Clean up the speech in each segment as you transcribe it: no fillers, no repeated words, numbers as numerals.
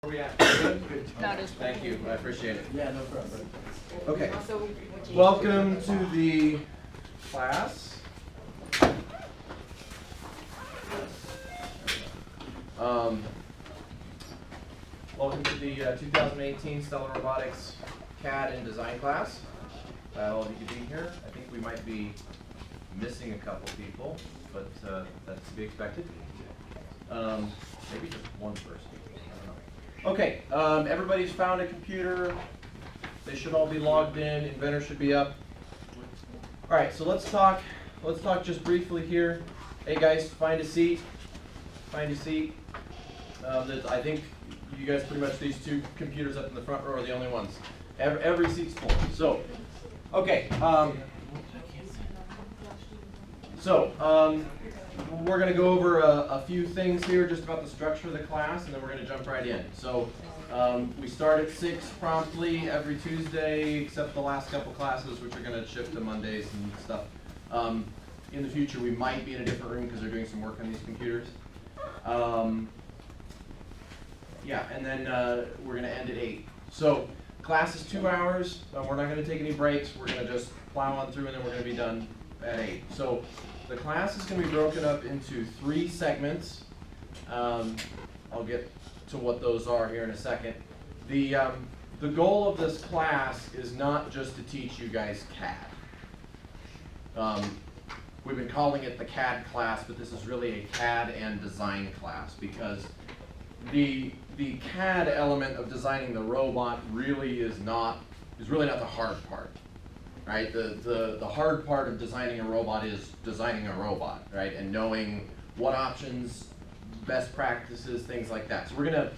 We at? Good? Good. Not as Thank you. I appreciate it. Yeah, no problem. Okay. Welcome to the class. Welcome to the 2018 Stellar Robotics CAD and Design class. All of you can be here. I think we might be missing a couple people, but that's to be expected. Maybe just one person. I don't know. Okay, everybody's found a computer. They should all be logged in. Inventor should be up. All right, so let's talk just briefly here. Hey guys, find a seat. Find a seat. I think you guys pretty much, these two computers up in the front row are the only ones. Every seat's full. So, okay. We're going to go over a few things here just about the structure of the class, and then we're going to jump right in. So we start at 6 promptly every Tuesday, except the last couple classes, which are going to shift to Mondays and stuff. In the future, we might be in a different room because they're doing some work on these computers. Yeah, and then we're going to end at 8. So class is 2 hours. We're not going to take any breaks. We're going to just plow on through, and then we're going to be done at 8. So the class is going to be broken up into 3 segments. I'll get to what those are here in a second. The goal of this class is not just to teach you guys CAD. We've been calling it the CAD class, but this is really a CAD and design class because the CAD element of designing the robot really is really not the hard part. Right, the hard part of designing a robot is designing a robot, right, and knowing what options, best practices, things like that. So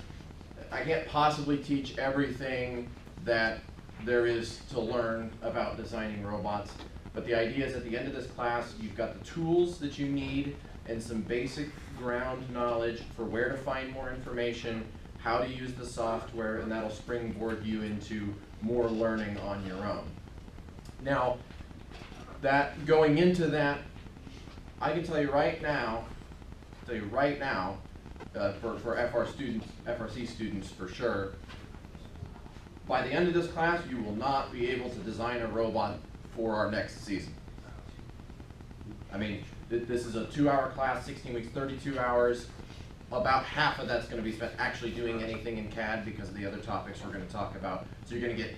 I can't possibly teach everything that there is to learn about designing robots, but the idea is at the end of this class, you've got the tools that you need and some basic ground knowledge for where to find more information, how to use the software, and that'll springboard you into more learning on your own. Now, going into that, I can tell you right now, for FRC students for sure, by the end of this class, you will not be able to design a robot for our next season. I mean, this is a 2-hour class, 16 weeks, 32 hours. About half of that's going to be spent actually doing anything in CAD because of the other topics we're going to talk about. So you're going to get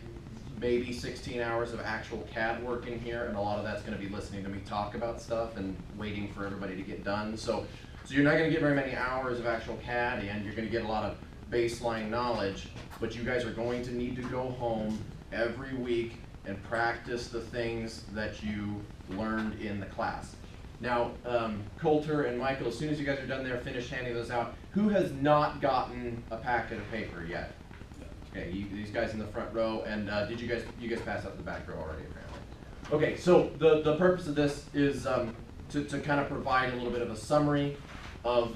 maybe 16 hours of actual CAD work in here, and a lot of that's going to be listening to me talk about stuff and waiting for everybody to get done. So you're not going to get very many hours of actual CAD, and you're going to get a lot of baseline knowledge, but you guys are going to need to go home every week and practice the things that you learned in the class. Now, Coulter and Michael, as soon as you guys are done there, finish handing those out. Who has not gotten a packet of paper yet? Okay, these guys in the front row, and did you guys pass out the back row already, apparently? Okay, so the purpose of this is to kind of provide a little bit of a summary of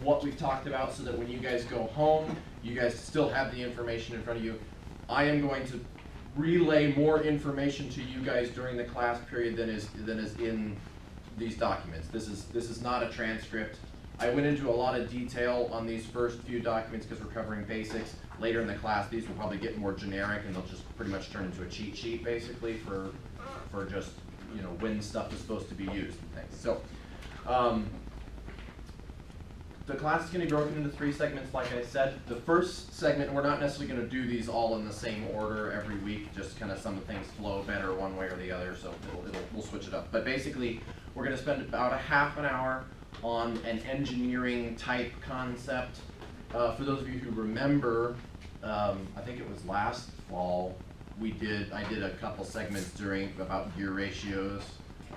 what we've talked about so that when you guys go home, you guys still have the information in front of you. I am going to relay more information to you guys during the class period than is in these documents. This is not a transcript. I went into a lot of detail on these first few documents because we're covering basics. Later in the class, these will probably get more generic, and they'll just pretty much turn into a cheat sheet, basically, for just, you know, when stuff is supposed to be used and things. So, the class is going to be broken into 3 segments, like I said. The first segment, we're not necessarily going to do these all in the same order every week, just kind of some things flow better one way or the other, so we'll switch it up. But basically, we're going to spend about a half an hour on an engineering type concept. For those of you who remember, I think it was last fall, I did a couple segments about gear ratios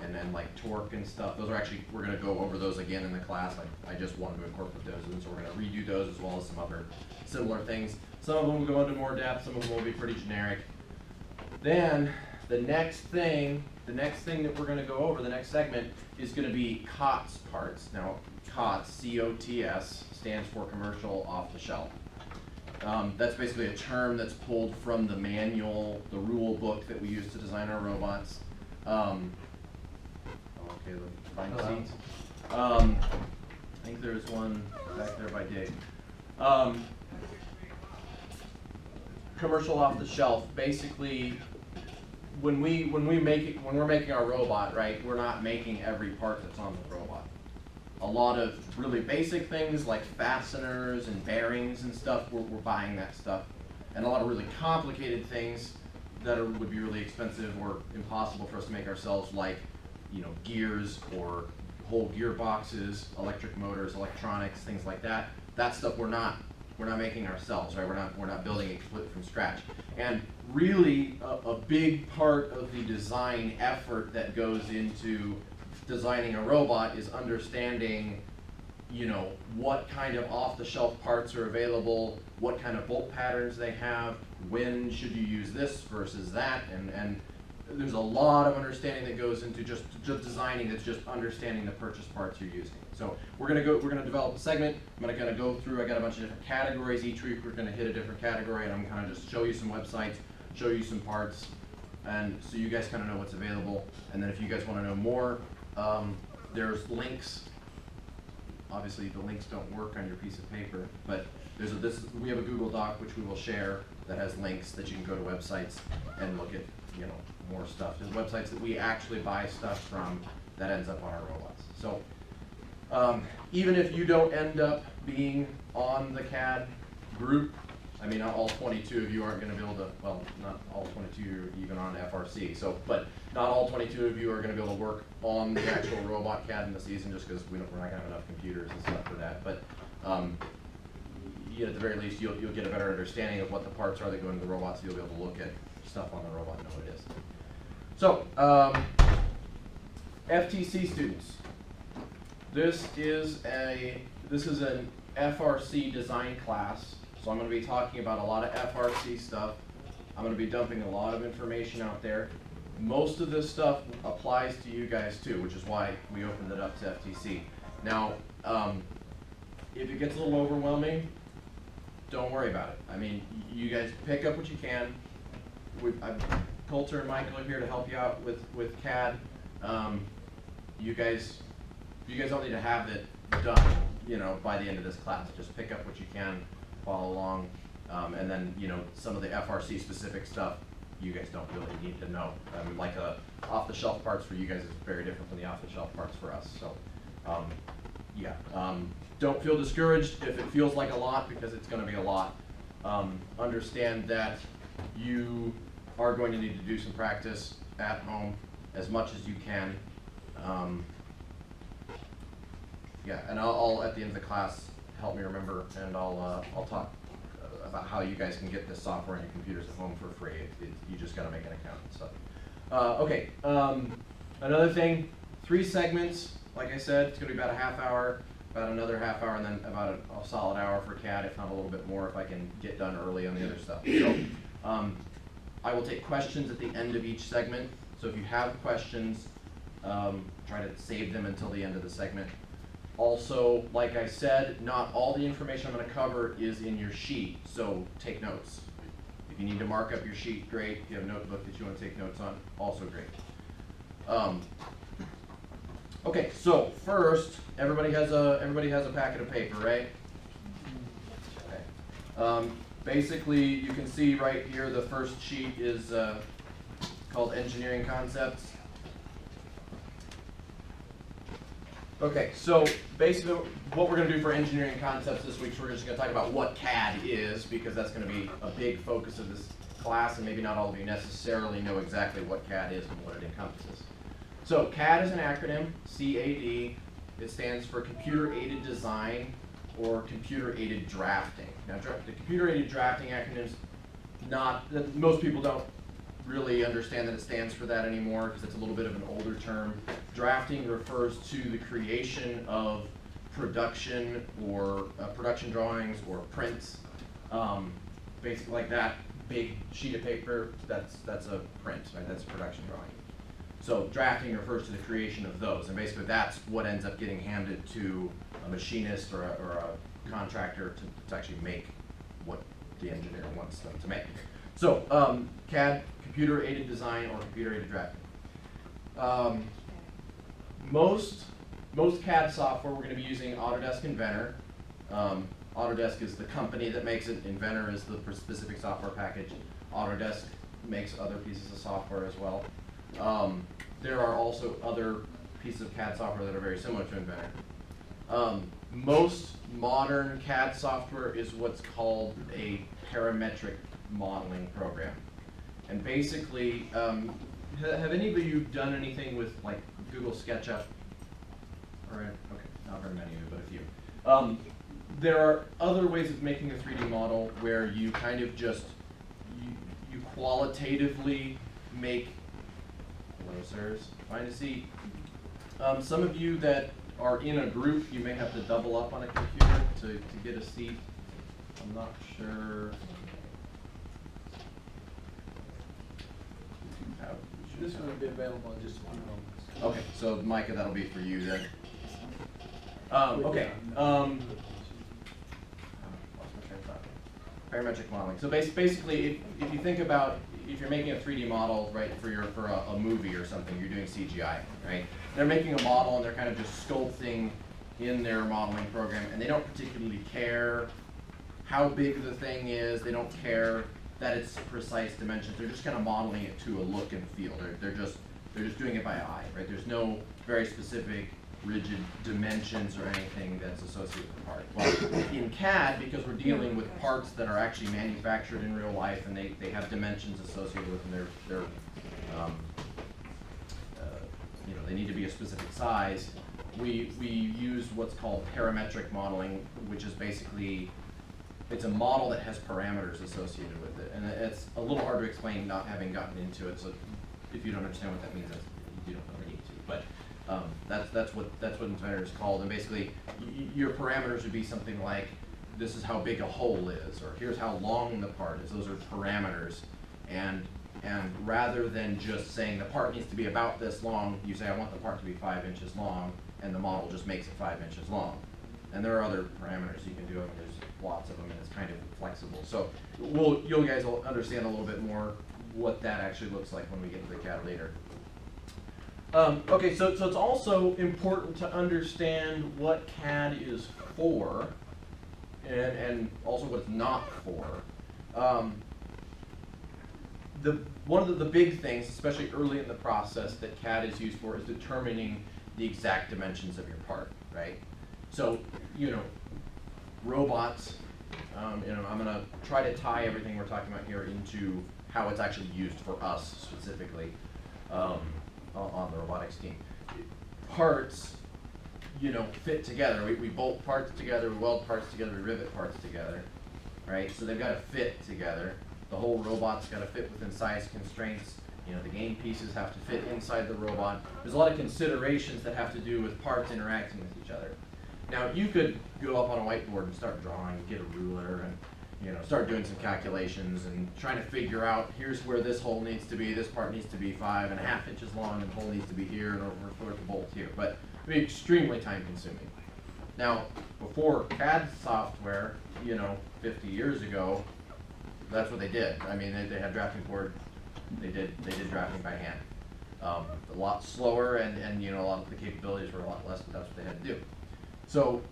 and then like torque and stuff. Those are actually, we're going to go over those again in the class. I just wanted to incorporate those in, so we're going to redo those as well as some other similar things. Some of them will go into more depth, some of them will be pretty generic. Then the next thing that we're going to go over, the next segment, is going to be COTS parts. Now, COTS, C-O-T-S, stands for Commercial Off the Shelf. That's basically a term that's pulled from the manual, the rule book that we use to design our robots. Okay, find seats. I think there's one back there by Dave. commercial off the shelf, basically, when we're making our robot, right, we're not making every part that's on the robot. A lot of really basic things like fasteners and bearings and stuff, we're buying that stuff. And a lot of really complicated things that would be really expensive or impossible for us to make ourselves, like, you know, gears or whole gearboxes, electric motors, electronics, things like that. That stuff we're not making ourselves, right? We're not building it completely from scratch. And really, a big part of the design effort that goes into designing a robot is understanding, you know, what kind of off-the-shelf parts are available, what kind of bolt patterns they have, when should you use this versus that, and there's a lot of understanding that goes into just designing. That's just understanding the purchase parts you're using. So we're gonna develop a segment. I'm gonna go through. I got a bunch of different categories. Each week we're gonna hit a different category, and I'm gonna just show you some websites, show you some parts, and so you guys kind of know what's available. And then if you guys want to know more, there's links. Obviously, the links don't work on your piece of paper, but we have a Google Doc which we will share that has links that you can go to websites and look at, you know, more stuff. There's websites that we actually buy stuff from that ends up on our robots. So even if you don't end up being on the CAD group, I mean, not all 22 of you aren't going to be able to, well, not all 22 are even on FRC, so, but not all 22 of you are going to be able to work on the actual robot CAD in the season just because we're not going to have enough computers and stuff for that. But you know, at the very least, you'll get a better understanding of what the parts are that go into the robot, so you'll be able to look at stuff on the robot and know what it is. So, FTC students. This is an FRC design class. So I'm going to be talking about a lot of FRC stuff. I'm going to be dumping a lot of information out there. Most of this stuff applies to you guys too, which is why we opened it up to FTC. Now, if it gets a little overwhelming, don't worry about it. I mean, you guys pick up what you can. Coulter and Michael are here to help you out with CAD. You guys don't need to have it done, you know, by the end of this class. Just pick up what you can, follow along, and then, you know, some of the FRC specific stuff you guys don't really need to know. Like off-the-shelf parts for you guys is very different from the off-the-shelf parts for us. So, yeah, don't feel discouraged if it feels like a lot, because it's going to be a lot. Understand that you are going to need to do some practice at home as much as you can. Yeah, and I'll at the end of the class help me remember, and I'll talk about how you guys can get this software on your computers at home for free. You just got to make an account and stuff. Okay, another thing, 3 segments. Like I said, it's going to be about a half hour, about another half hour, and then about a solid hour for CAD, if not a little bit more, if I can get done early on the other stuff. So I will take questions at the end of each segment. So if you have questions, try to save them until the end of the segment. Also, like I said, not all the information I'm going to cover is in your sheet, so take notes. If you need to mark up your sheet, great. If you have a notebook that you want to take notes on, also great. Okay, so first, everybody has a packet of paper, right? Okay. Basically, you can see right here the first sheet is called Engineering Concepts. Okay, so basically what we're going to do for Engineering Concepts this week is we're just going to talk about what CAD is, because that's going to be a big focus of this class, and maybe not all of you necessarily know exactly what CAD is and what it encompasses. So CAD is an acronym, CAD. It stands for Computer Aided Design or Computer Aided Drafting. Now, the Computer Aided Drafting acronyms, most people don't really understand that it stands for that anymore, because it's a little bit of an older term. Drafting refers to the creation of production or production drawings or prints. Basically, like that big sheet of paper, that's a print, right? That's a production drawing. So drafting refers to the creation of those, and basically that's what ends up getting handed to a machinist or a contractor to actually make what the engineer wants them to make. So CAD, Computer Aided Design or Computer Aided Drafting. Most CAD software, we're going to be using Autodesk Inventor. Autodesk is the company that makes it. Inventor is the specific software package. Autodesk makes other pieces of software as well. There are also other pieces of CAD software that are very similar to Inventor. Most modern CAD software is what's called a parametric modeling program. And basically, have any of you done anything with like Google SketchUp? All right, okay, not very many of you, but a few. There are other ways of making a 3D model where you kind of just, you qualitatively make, hello sirs, find a seat. Some of you that are in a group, you may have to double up on a computer to get a seat. I'm not sure. This one will be available in just a few moments. Okay, so Micah, that'll be for you then. Okay. Lost my train of thought. Parametric modeling. So basically, if you think about, if you're making a 3D model, right, for a movie or something, you're doing CGI, right? They're making a model and they're kind of just sculpting in their modeling program, and they don't particularly care how big the thing is. They don't care that it's precise dimensions. They're just kind of modeling it to a look and feel. They're just doing it by eye, right? There's no very specific rigid dimensions or anything that's associated with the part. Well, in CAD, because we're dealing with parts that are actually manufactured in real life and they have dimensions associated with them, you know, they need to be a specific size. We use what's called parametric modeling, which is basically, it's a model that has parameters associated with it. And it's a little hard to explain not having gotten into it, so if you don't understand what that means, you don't really need to. But that's what Inventor is called. And basically, your parameters would be something like, this is how big a hole is, or here's how long the part is. Those are parameters. And rather than just saying the part needs to be about this long, you say I want the part to be 5 inches long, and the model just makes it 5 inches long. And there are other parameters you can do, and there's lots of them, and it's kind of flexible. So you guys will understand a little bit more what that actually looks like when we get to the CAD later. Okay, so it's also important to understand what CAD is for, and also what it's not for. One of the big things, especially early in the process, that CAD is used for is determining the exact dimensions of your part, right? So, you know, robots, you know, I'm gonna try to tie everything we're talking about here into how it's actually used for us specifically on the robotics team. Parts, you know, fit together. We bolt parts together, we weld parts together, we rivet parts together, right? So they've got to fit together. The whole robot's got to fit within size constraints. You know, the game pieces have to fit inside the robot. There's a lot of considerations that have to do with parts interacting with each other. Now, you could go up on a whiteboard and start drawing, get a ruler, and you know, start doing some calculations and trying to figure out, here's where this hole needs to be, this part needs to be 5.5 inches long, and the hole needs to be here, and we're to bolt here. But it'd be extremely time consuming. Now, before CAD software, you know, 50 years ago, that's what they did. I mean, they had drafting board, they did drafting by hand. A lot slower, and you know, a lot of the capabilities were a lot less, but that's what they had to do. So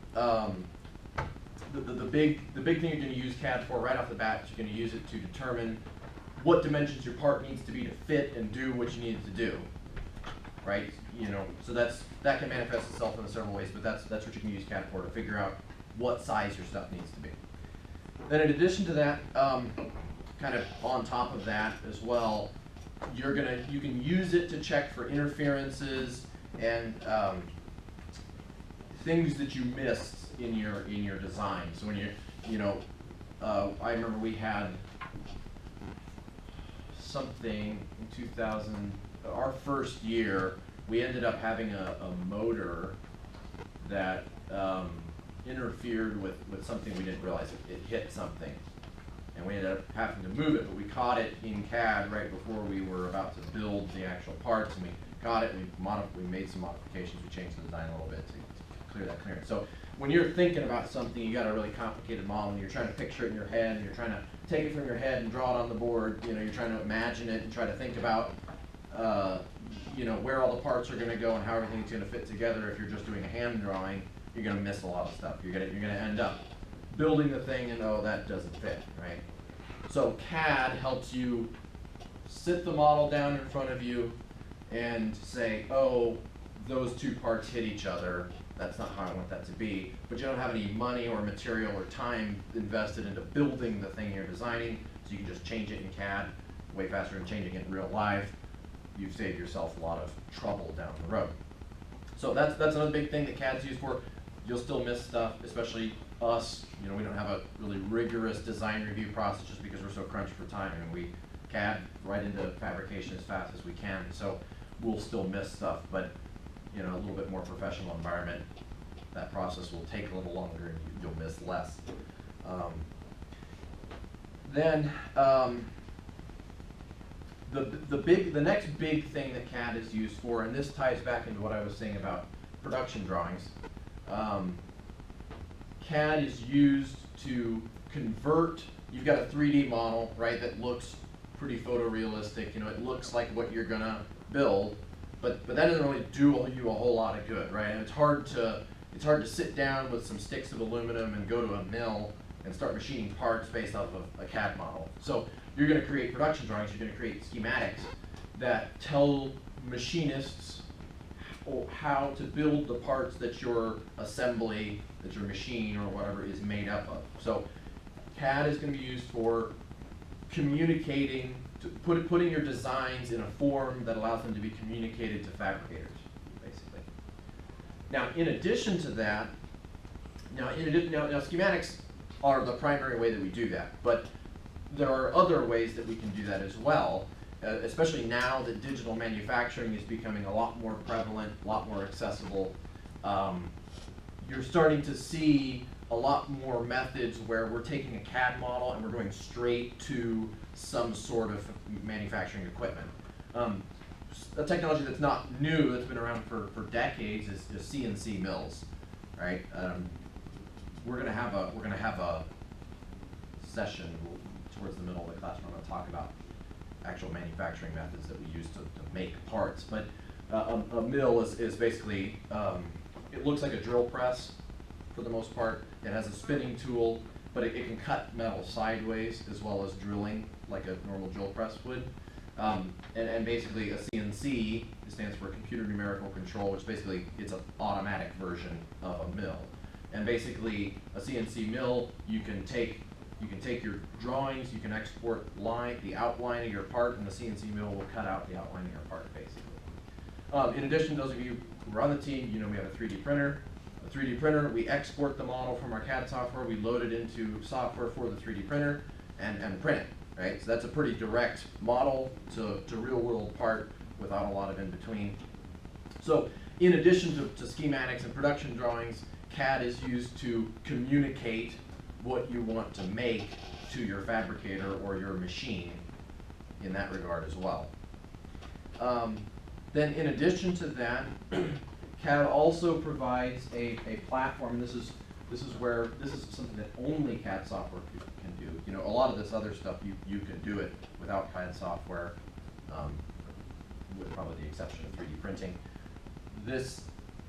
the big thing you're going to use CAD for right off the bat is you're going to use it to determine what dimensions your part needs to be to fit and do what you need it to do, right? You know, so that can manifest itself in several ways, but that's what you can use CAD for, to figure out what size your stuff needs to be. Then in addition to that, kind of on top of that as well, you can use it to check for interferences and things that you missed in your design. So when I remember we had something in 2000, our first year, we ended up having a motor that interfered with something we didn't realize. It hit something, and we ended up having to move it, but we caught it in CAD right before we were about to build the actual parts, and we caught it, and we made some modifications. We changed the design a little bit to clear that clearance. So when you're thinking about something, you got a really complicated model, and you're trying to picture it in your head, and you're trying to take it from your head and draw it on the board. You know, you're trying to imagine it and try to think about you know, where all the parts are going to go and how everything's going to fit together. If you're just doing a hand drawing, you're going to miss a lot of stuff. You're going to end up building the thing and, oh, that doesn't fit, right? So CAD helps you sit the model down in front of you and say, oh, those two parts hit each other. That's not how I want that to be. But you don't have any money or material or time invested into building the thing you're designing, so you can just change it in CAD way faster than changing it in real life. You've saved yourself a lot of trouble down the road. So that's another big thing that CAD's used for. You'll still miss stuff, especially us. You know, we don't have a really rigorous design review process just because we're so crunched for time, and we CAD right into fabrication as fast as we can. So we'll still miss stuff, but you know, a little bit more professional environment, that process will take a little longer and you'll miss less. The next big thing that CAD is used for, and this ties back into what I was saying about production drawings. CAD is used to convert, you've got a 3D model, right, that looks pretty photorealistic. You know, it looks like what you're gonna build, but that doesn't really do you a whole lot of good, right? And it's hard to sit down with some sticks of aluminum and go to a mill and start machining parts based off of a CAD model. So you're going to create production drawings, you're going to create schematics that tell machinists how to build the parts that your assembly, that your machine or whatever is made up of. So CAD is going to be used for communicating, putting your designs in a form that allows them to be communicated to fabricators, basically. Now, in addition to that, now schematics are the primary way that we do that, but there are other ways that we can do that as well, especially now that digital manufacturing is becoming a lot more prevalent, a lot more accessible. You're starting to see a lot more methods where we're taking a CAD model and we're going straight to some sort of manufacturing equipment. A technology that's not new, that's been around for decades, is CNC mills, right? We're gonna have a session towards the middle of the class where I'm going to talk about actual manufacturing methods that we use to make parts. But a mill is basically, it looks like a drill press for the most part. It has a spinning tool, but it can cut metal sideways as well as drilling like a normal drill press would. And basically a CNC stands for computer numerical control, which basically it's an automatic version of a mill. And basically a CNC mill, you can take your drawings, you can export the outline of your part, and the CNC mill will cut out the outline of your part, basically. In addition, those of you who are on the team, you know we have a 3D printer. A 3D printer, we export the model from our CAD software, we load it into software for the 3D printer, and print it, right? So that's a pretty direct model to real world part without a lot of in between. So in addition to schematics and production drawings, CAD is used to communicate what you want to make to your fabricator or your machine in that regard as well. Then in addition to that, CAD also provides a platform. This is something that only CAD software can do. You know, a lot of this other stuff you can do it without CAD software, with probably the exception of 3D printing. This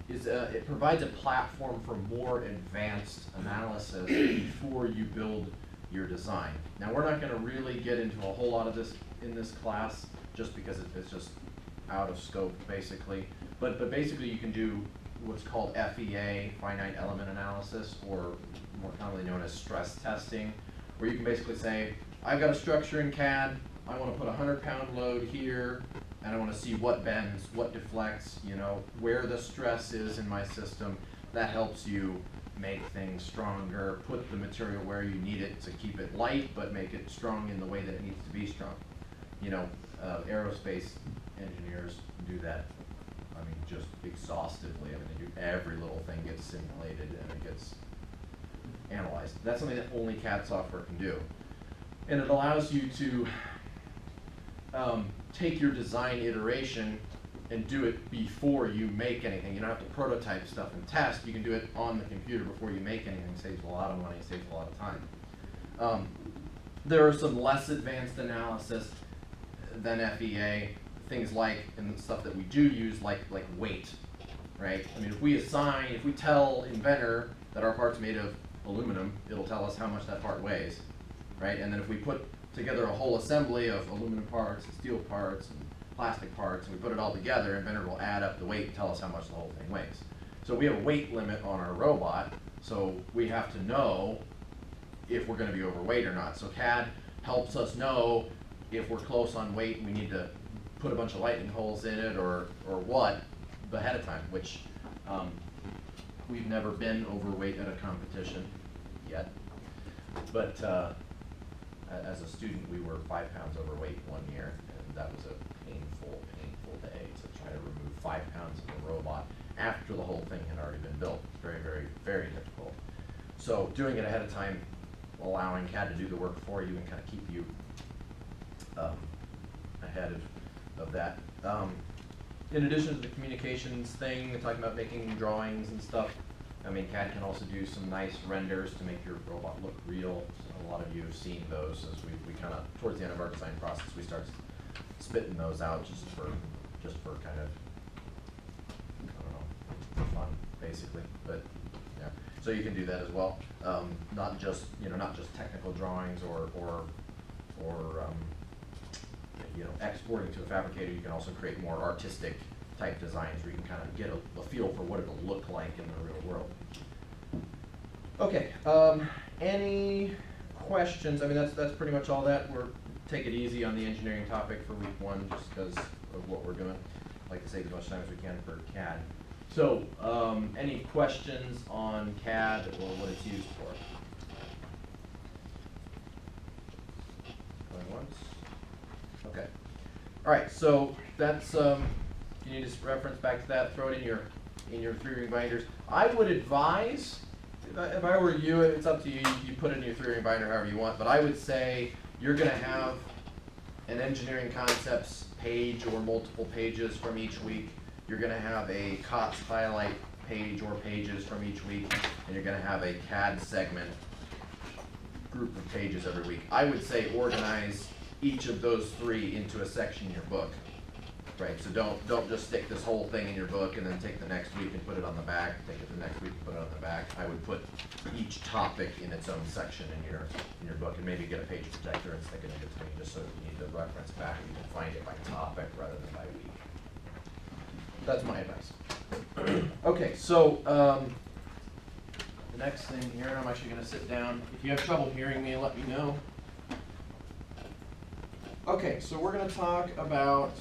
is it provides a platform for more advanced analysis before you build your design. Now we're not going to really get into a whole lot of this in this class, just because it's just out of scope, basically. But basically you can do what's called FEA, finite element analysis, or more commonly known as stress testing, where you can basically say, I've got a structure in CAD, I want to put a 100-pound load here, and I want to see what bends, what deflects, you know, where the stress is in my system. That helps you make things stronger, put the material where you need it to keep it light, but make it strong in the way that it needs to be strong. You know, aerospace engineers do that, I mean, just exhaustively. I mean, they do every little thing gets simulated and it gets analyzed. That's something that only CAD software can do. And it allows you to take your design iteration and do it before you make anything. You don't have to prototype stuff and test. You can do it on the computer before you make anything. It saves a lot of money, saves a lot of time. There are some less advanced analysis than FEA, things like, and the stuff that we do use, like weight, right? I mean, if we tell Inventor that our part's made of aluminum, it'll tell us how much that part weighs, right? And then if we put together a whole assembly of aluminum parts, and steel parts, and plastic parts, and we put it all together, Inventor will add up the weight and tell us how much the whole thing weighs. So we have a weight limit on our robot, so we have to know if we're gonna be overweight or not. So CAD helps us know if we're close on weight and we need to put a bunch of lightning holes in it or what ahead of time, which we've never been overweight at a competition yet. But as a student, we were 5 pounds overweight one year, and that was a painful day to try to remove 5 pounds of a robot after the whole thing had already been built. It's very, very, very difficult. So doing it ahead of time, allowing CAD to do the work for you and kind of keep you ahead of that. In addition to the communications thing, talking about making drawings and stuff, I mean, CAD can also do some nice renders to make your robot look real. So a lot of you have seen those as we kind of, towards the end of our design process, we start spitting those out just for kind of, I don't know, for fun, basically. But yeah, so you can do that as well. Not just, not just technical drawings or exporting to a fabricator. You can also create more artistic type designs where you can kind of get a feel for what it'll look like in the real world. Okay, any questions? I mean, that's pretty much all that. Take it easy on the engineering topic for week 1 just because of what we're doing. I like to save as much time as we can for CAD. So, any questions on CAD or what it's used for? Going once? Okay. All right, so that's, you need to reference back to that, throw it in your 3-ring binders. I would advise, if I were you, it's up to you, you put it in your 3-ring binder however you want, but I would say you're gonna have an engineering concepts page or multiple pages from each week. You're gonna have a COTS highlight page or pages from each week, and you're gonna have a CAD segment group of pages every week. I would say organize each of those 3 into a section in your book, right? So don't just stick this whole thing in your book and then take the next week and put it on the back, take it the next week and put it on the back. I would put each topic in its own section in your book, and maybe get a page protector and stick it in between just so if you need to reference back, you can find it by topic rather than by week. That's my advice. Okay, so the next thing here, and I'm actually going to sit down. If you have trouble hearing me, let me know. Okay, so we're going to talk about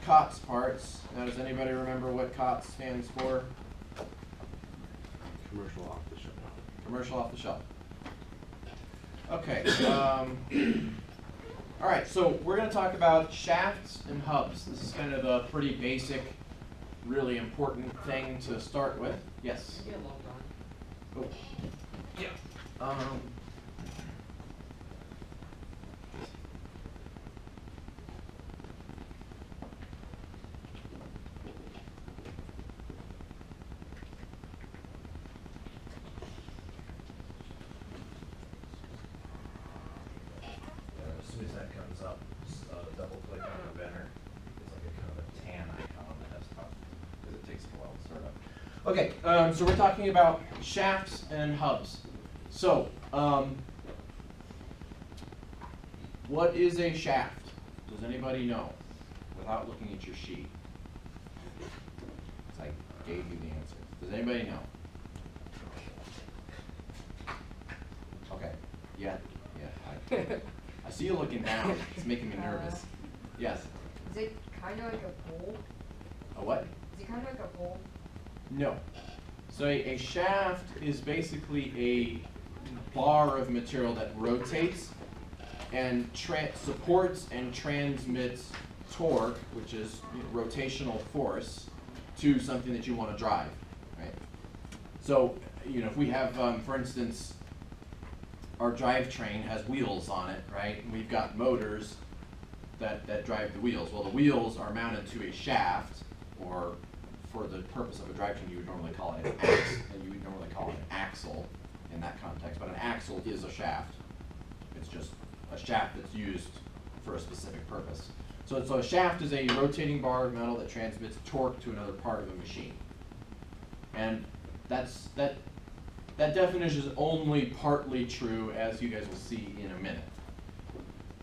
COTS parts. Now, does anybody remember what COTS stands for? Commercial off the shelf. Commercial off the shelf. Okay. All right, so we're going to talk about shafts and hubs. This is kind of a pretty basic, really important thing to start with. Yes? Maybe a long time. Oh. Yeah. As soon as that comes up, just double click on the banner. It's like a kind of a tan icon on the desktop because it takes a while to start up. Okay, so we're talking about shafts and hubs. So, what is a shaft? Does anybody know without looking at your sheet? I gave you the answer. Does anybody know? Okay, yeah. I see you looking down. It's making me nervous. Yes. Is it kind of like a pole? A what? Is it kind of like a pole? No. So a shaft is basically a bar of material that rotates and supports and transmits torque, which is rotational force, to something that you want to drive, right? So, if we have, for instance, our drivetrain has wheels on it, right? And we've got motors that drive the wheels. Well, the wheels are mounted to a shaft, or for the purpose of a drivetrain, you would normally call it an axle in that context. But an axle is a shaft. It's just a shaft that's used for a specific purpose. So a shaft is a rotating bar of metal that transmits torque to another part of a machine. And that definition is only partly true, as you guys will see in a minute.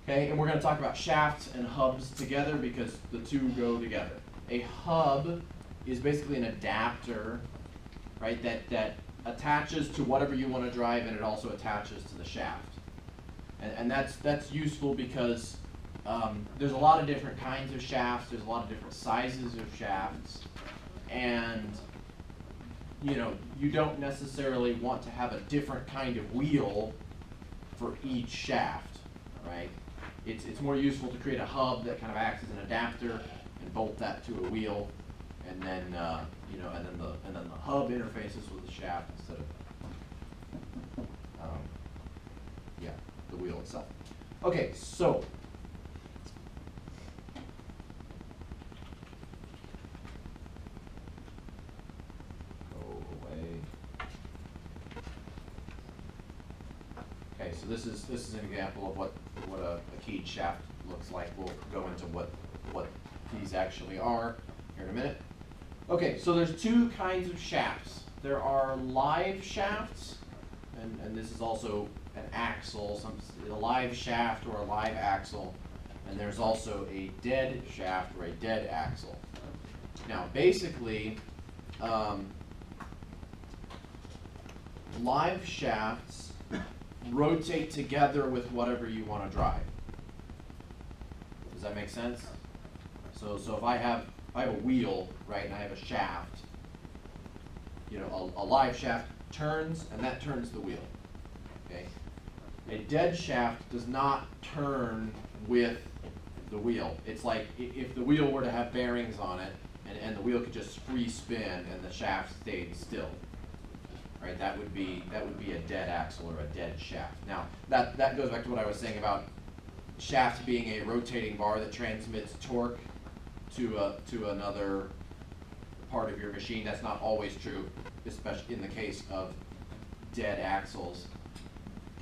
Okay, and we're going to talk about shafts and hubs together because the two go together. A hub is basically an adapter, right, that attaches to whatever you want to drive, and it also attaches to the shaft. And that's useful because there's a lot of different kinds of shafts, there's a lot of different sizes of shafts, and you don't necessarily want to have a different kind of wheel for each shaft, right? It's more useful to create a hub that kind of acts as an adapter and bolt that to a wheel, and then and then the hub interfaces with the shaft instead of the wheel itself. Okay, so go away. Okay, so this is an example of what a keyed shaft looks like. We'll go into what these actually are here in a minute. Okay, so there's two kinds of shafts. There are live shafts, and this is also an axle, a live shaft or a live axle, and there's also a dead shaft or a dead axle. Now, basically, live shafts rotate together with whatever you want to drive. Does that make sense? So if I have a wheel, right, and I have a shaft, a live shaft turns, and that turns the wheel. Okay. A dead shaft does not turn with the wheel. It's like if the wheel were to have bearings on it, and the wheel could just free spin, and the shaft stayed still. Right, that would be a dead axle or a dead shaft. Now that goes back to what I was saying about shaft being a rotating bar that transmits torque to another part of your machine. That's not always true, especially in the case of dead axles.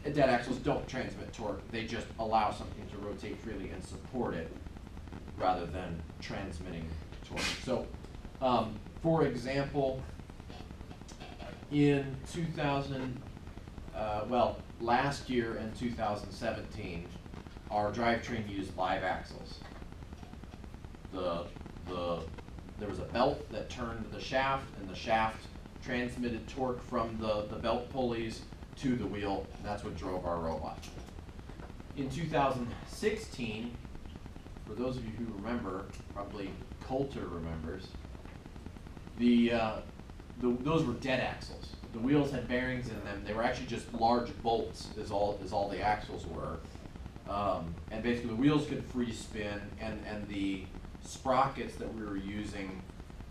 Dead axles don't transmit torque. They just allow something to rotate freely and support it rather than transmitting torque. So, for example, in last year in 2017, our drivetrain used live axles. There was a belt that turned the shaft, and the shaft transmitted torque from the belt pulleys to the wheel, and that's what drove our robot. In 2016, for those of you who remember, probably Coulter remembers, those were dead axles. The wheels had bearings in them. They were actually just large bolts is all the axles were. And basically the wheels could free spin, and the sprockets that we were using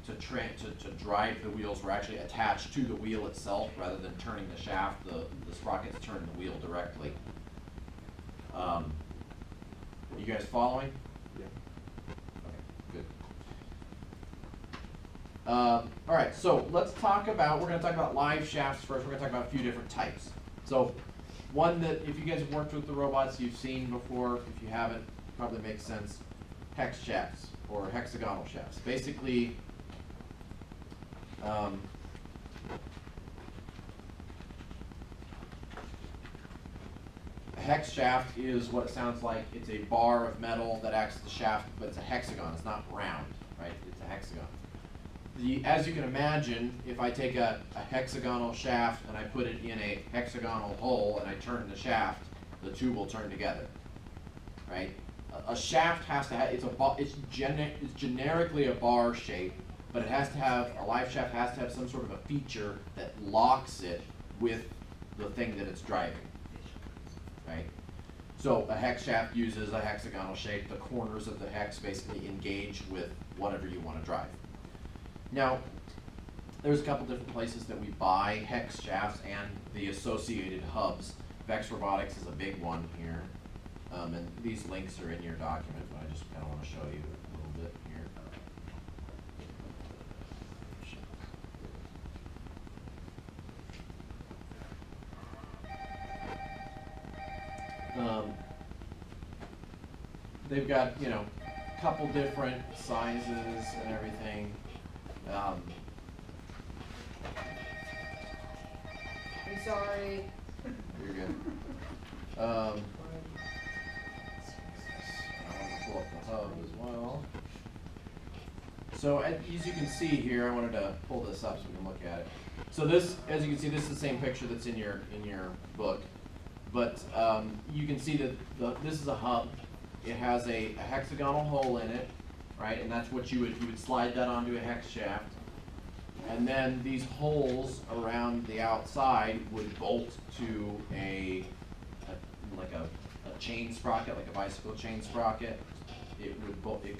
to drive the wheels were actually attached to the wheel itself rather than turning the shaft. The sprockets turned the wheel directly. You guys following? Yeah. Okay, good. All right, so we're going to talk about live shafts first. We're going to talk about a few different types. So one that, if you guys have worked with the robots, you've seen before. If you haven't, probably makes sense. Hex shafts or hexagonal shafts. Basically, a hex shaft is what it sounds like. It's a bar of metal that acts as a shaft, but it's a hexagon. It's not round, right? It's a hexagon. As you can imagine, if I take a hexagonal shaft and I put it in a hexagonal hole and I turn the shaft, the two will turn together, right? A shaft has to have, it's generically a bar shape, but a live shaft has to have some sort of a feature that locks it with the thing that it's driving, right? So a hex shaft uses a hexagonal shape. The corners of the hex basically engage with whatever you want to drive. Now, there's a couple different places that we buy hex shafts and the associated hubs. Vex Robotics is a big one here. And these links are in your document, but I just kind of want to show you a little bit here. They've got, a couple different sizes and everything. sorry. You're good. I want to pull up the hub as well. So as you can see here, I wanted to pull this up so we can look at it. So this, as you can see, this is the same picture that's in your book, but you can see that this is a hub. It has a hexagonal hole in it, right? And that's what you would slide that onto a hex shaft. And then these holes around the outside would bolt to like a chain sprocket, like a bicycle chain sprocket. It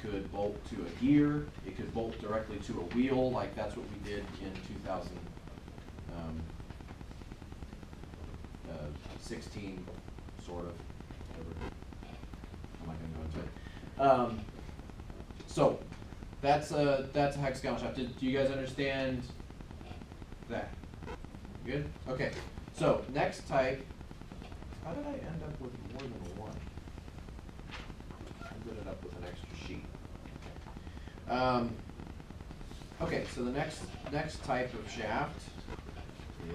could bolt to a gear. It could bolt directly to a wheel, like that's what we did in 2016, sort of. Whatever. I'm not going to go into it. So that's a hexagonal shaft. Do you guys understand that? Good? Okay. So next type. How did I end up with more than one? I ended up with an extra sheet. Okay, so the next type of shaft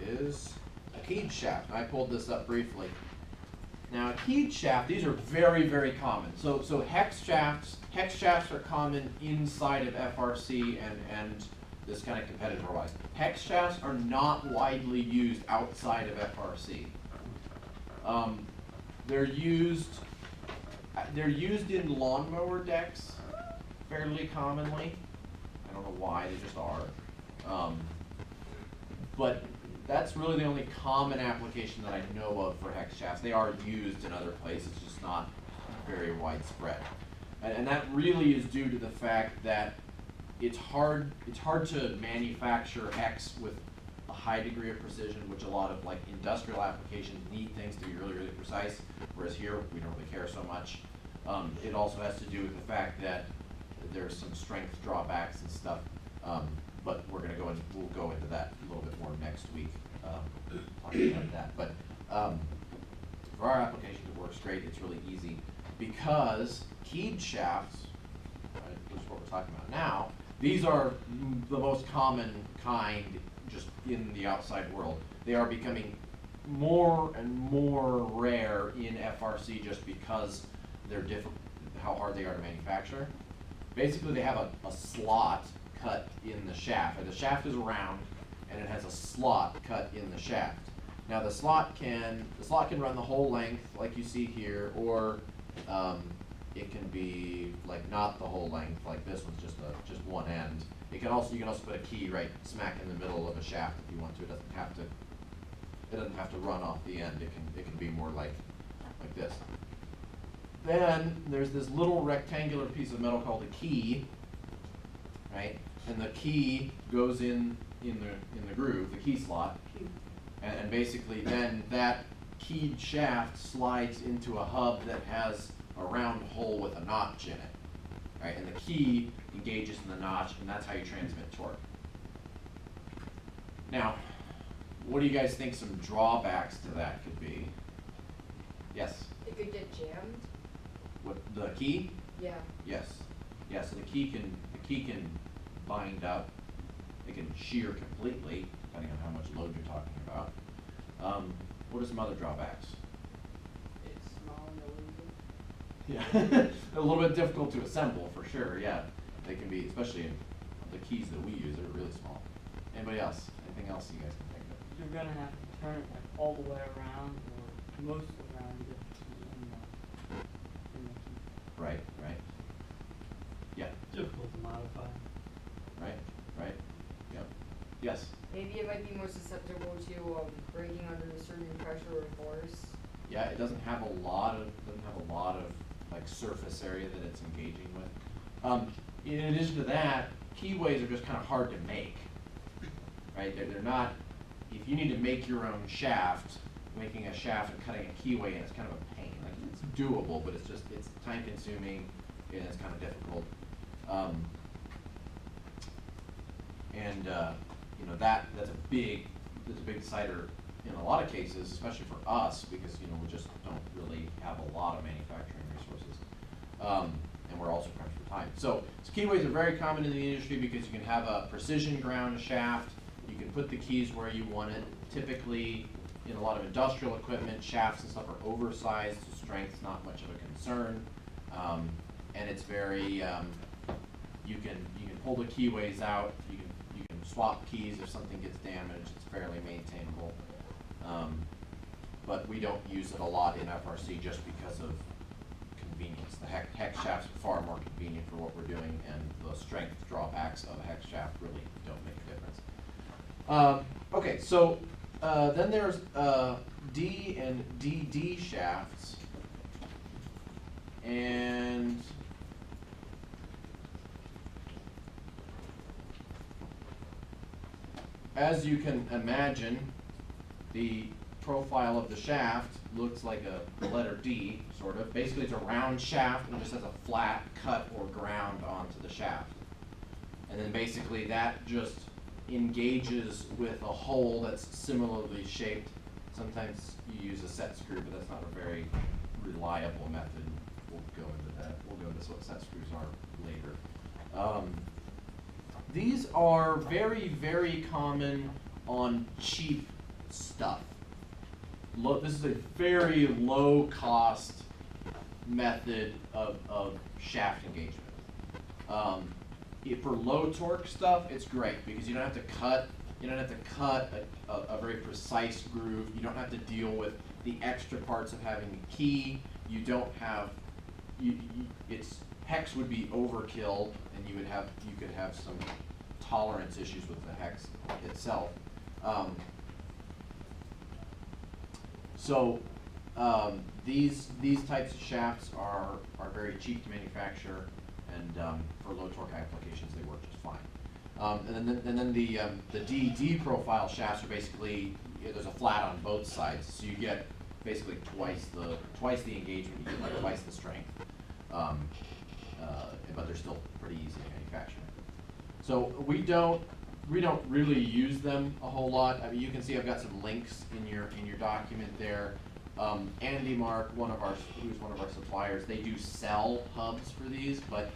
is a keyed shaft. I pulled this up briefly. Now, a keyed shaft, these are very, very common. So hex shafts are common inside of FRC and this kind of competitor wise. Hex shafts are not widely used outside of FRC. They're used in lawnmower decks fairly commonly. I don't know why, they just are. But that's really the only common application that I know of for hex shafts. They are used in other places, just not very widespread. And that really is due to the fact that it's hard to manufacture hex with a high degree of precision, which a lot of like industrial applications need things to be really, really precise, whereas here we don't really care so much. It also has to do with the fact that there's some strength drawbacks and stuff, but we'll go into that a little bit more next week, talking about that. But for our application, it works great. It's really easy because keyed shafts, right, which is what we're talking about now, these are the most common kind just in the outside world. They are becoming more and more rare in FRC just because they're how hard they are to manufacture. Basically, they have a slot cut in the shaft. And the shaft is round, and it has a slot cut in the shaft. Now the slot can run the whole length, like you see here, or it can be like not the whole length, like this one's just one end. You can also put a key right smack in the middle of a shaft if you want to. It doesn't have to run off the end. It can be more like this. Then there's this little rectangular piece of metal called a key, right? And the key goes in the groove, the key slot, and basically then that keyed shaft slides into a hub that has a round hole with a notch in it, right? And the key engages in the notch, and that's how you transmit torque. Now, what do you guys think some drawbacks to that could be? Yes? It could get jammed. What, the key? Yeah. Yes. Yeah, so the key can bind up. It can shear completely, depending on how much load you're talking about. What are some other drawbacks? It's small and easy. Yeah, a little bit difficult to assemble for sure. Yeah, they can be, especially in the keys that we use. They're really small. Anybody else? Anything else you guys can think of? You're gonna have to turn it like all the way around or most around to get the key in the key. Right. Yeah. Difficult to modify. Right. Yep. Yes. Maybe it might be more susceptible to breaking under a certain pressure or force. Yeah, it doesn't have a lot of like surface area that it's engaging with. In addition to that, keyways are just kind of hard to make. Right? They're not. If you need to make your own shaft, making a shaft and cutting a keyway in is kind of a pain. Like it's doable, but it's time consuming and it's kind of difficult. That's a big decider in a lot of cases, especially for us, because we just don't really have a lot of manufacturing resources, and we're also crunched for time. So keyways are very common in the industry because you can have a precision ground shaft. You can put the keys where you want it. Typically, in a lot of industrial equipment, shafts and stuff are oversized, so strength's not much of a concern. And it's very, you can pull the keyways out, you can swap keys if something gets damaged, it's fairly maintainable. But we don't use it a lot in FRC just because of convenience. The hex shafts are far more convenient for what we're doing, and the strength drawbacks of a hex shaft really don't make a difference. Okay, so then there's D and DD shafts, and as you can imagine, the profile of the shaft looks like a letter D, sort of. Basically, it's a round shaft and it just has a flat cut or ground onto the shaft. And then basically that just engages with a hole that's similarly shaped. Sometimes you use a set screw, but that's not a very reliable method. We'll go into that. We'll go into what set screws are later. These are very, very common on cheap stuff. This is a very low cost method of shaft engagement. For low torque stuff, it's great because you don't have to cut. You don't have to cut a very precise groove. You don't have to deal with the extra parts of having a key. You don't have. It's hex would be overkill, and you could have some tolerance issues with the hex itself. These types of shafts are very cheap to manufacture, and for low torque applications they work just fine. And then the DD profile shafts are basically, there's a flat on both sides, so you get basically twice the engagement, you get like twice the strength, but they're still pretty easy to manufacture. So we don't really use them a whole lot. I mean, you can see I've got some links in your document there. Andy Mark, who's one of our suppliers, they do sell hubs for these, but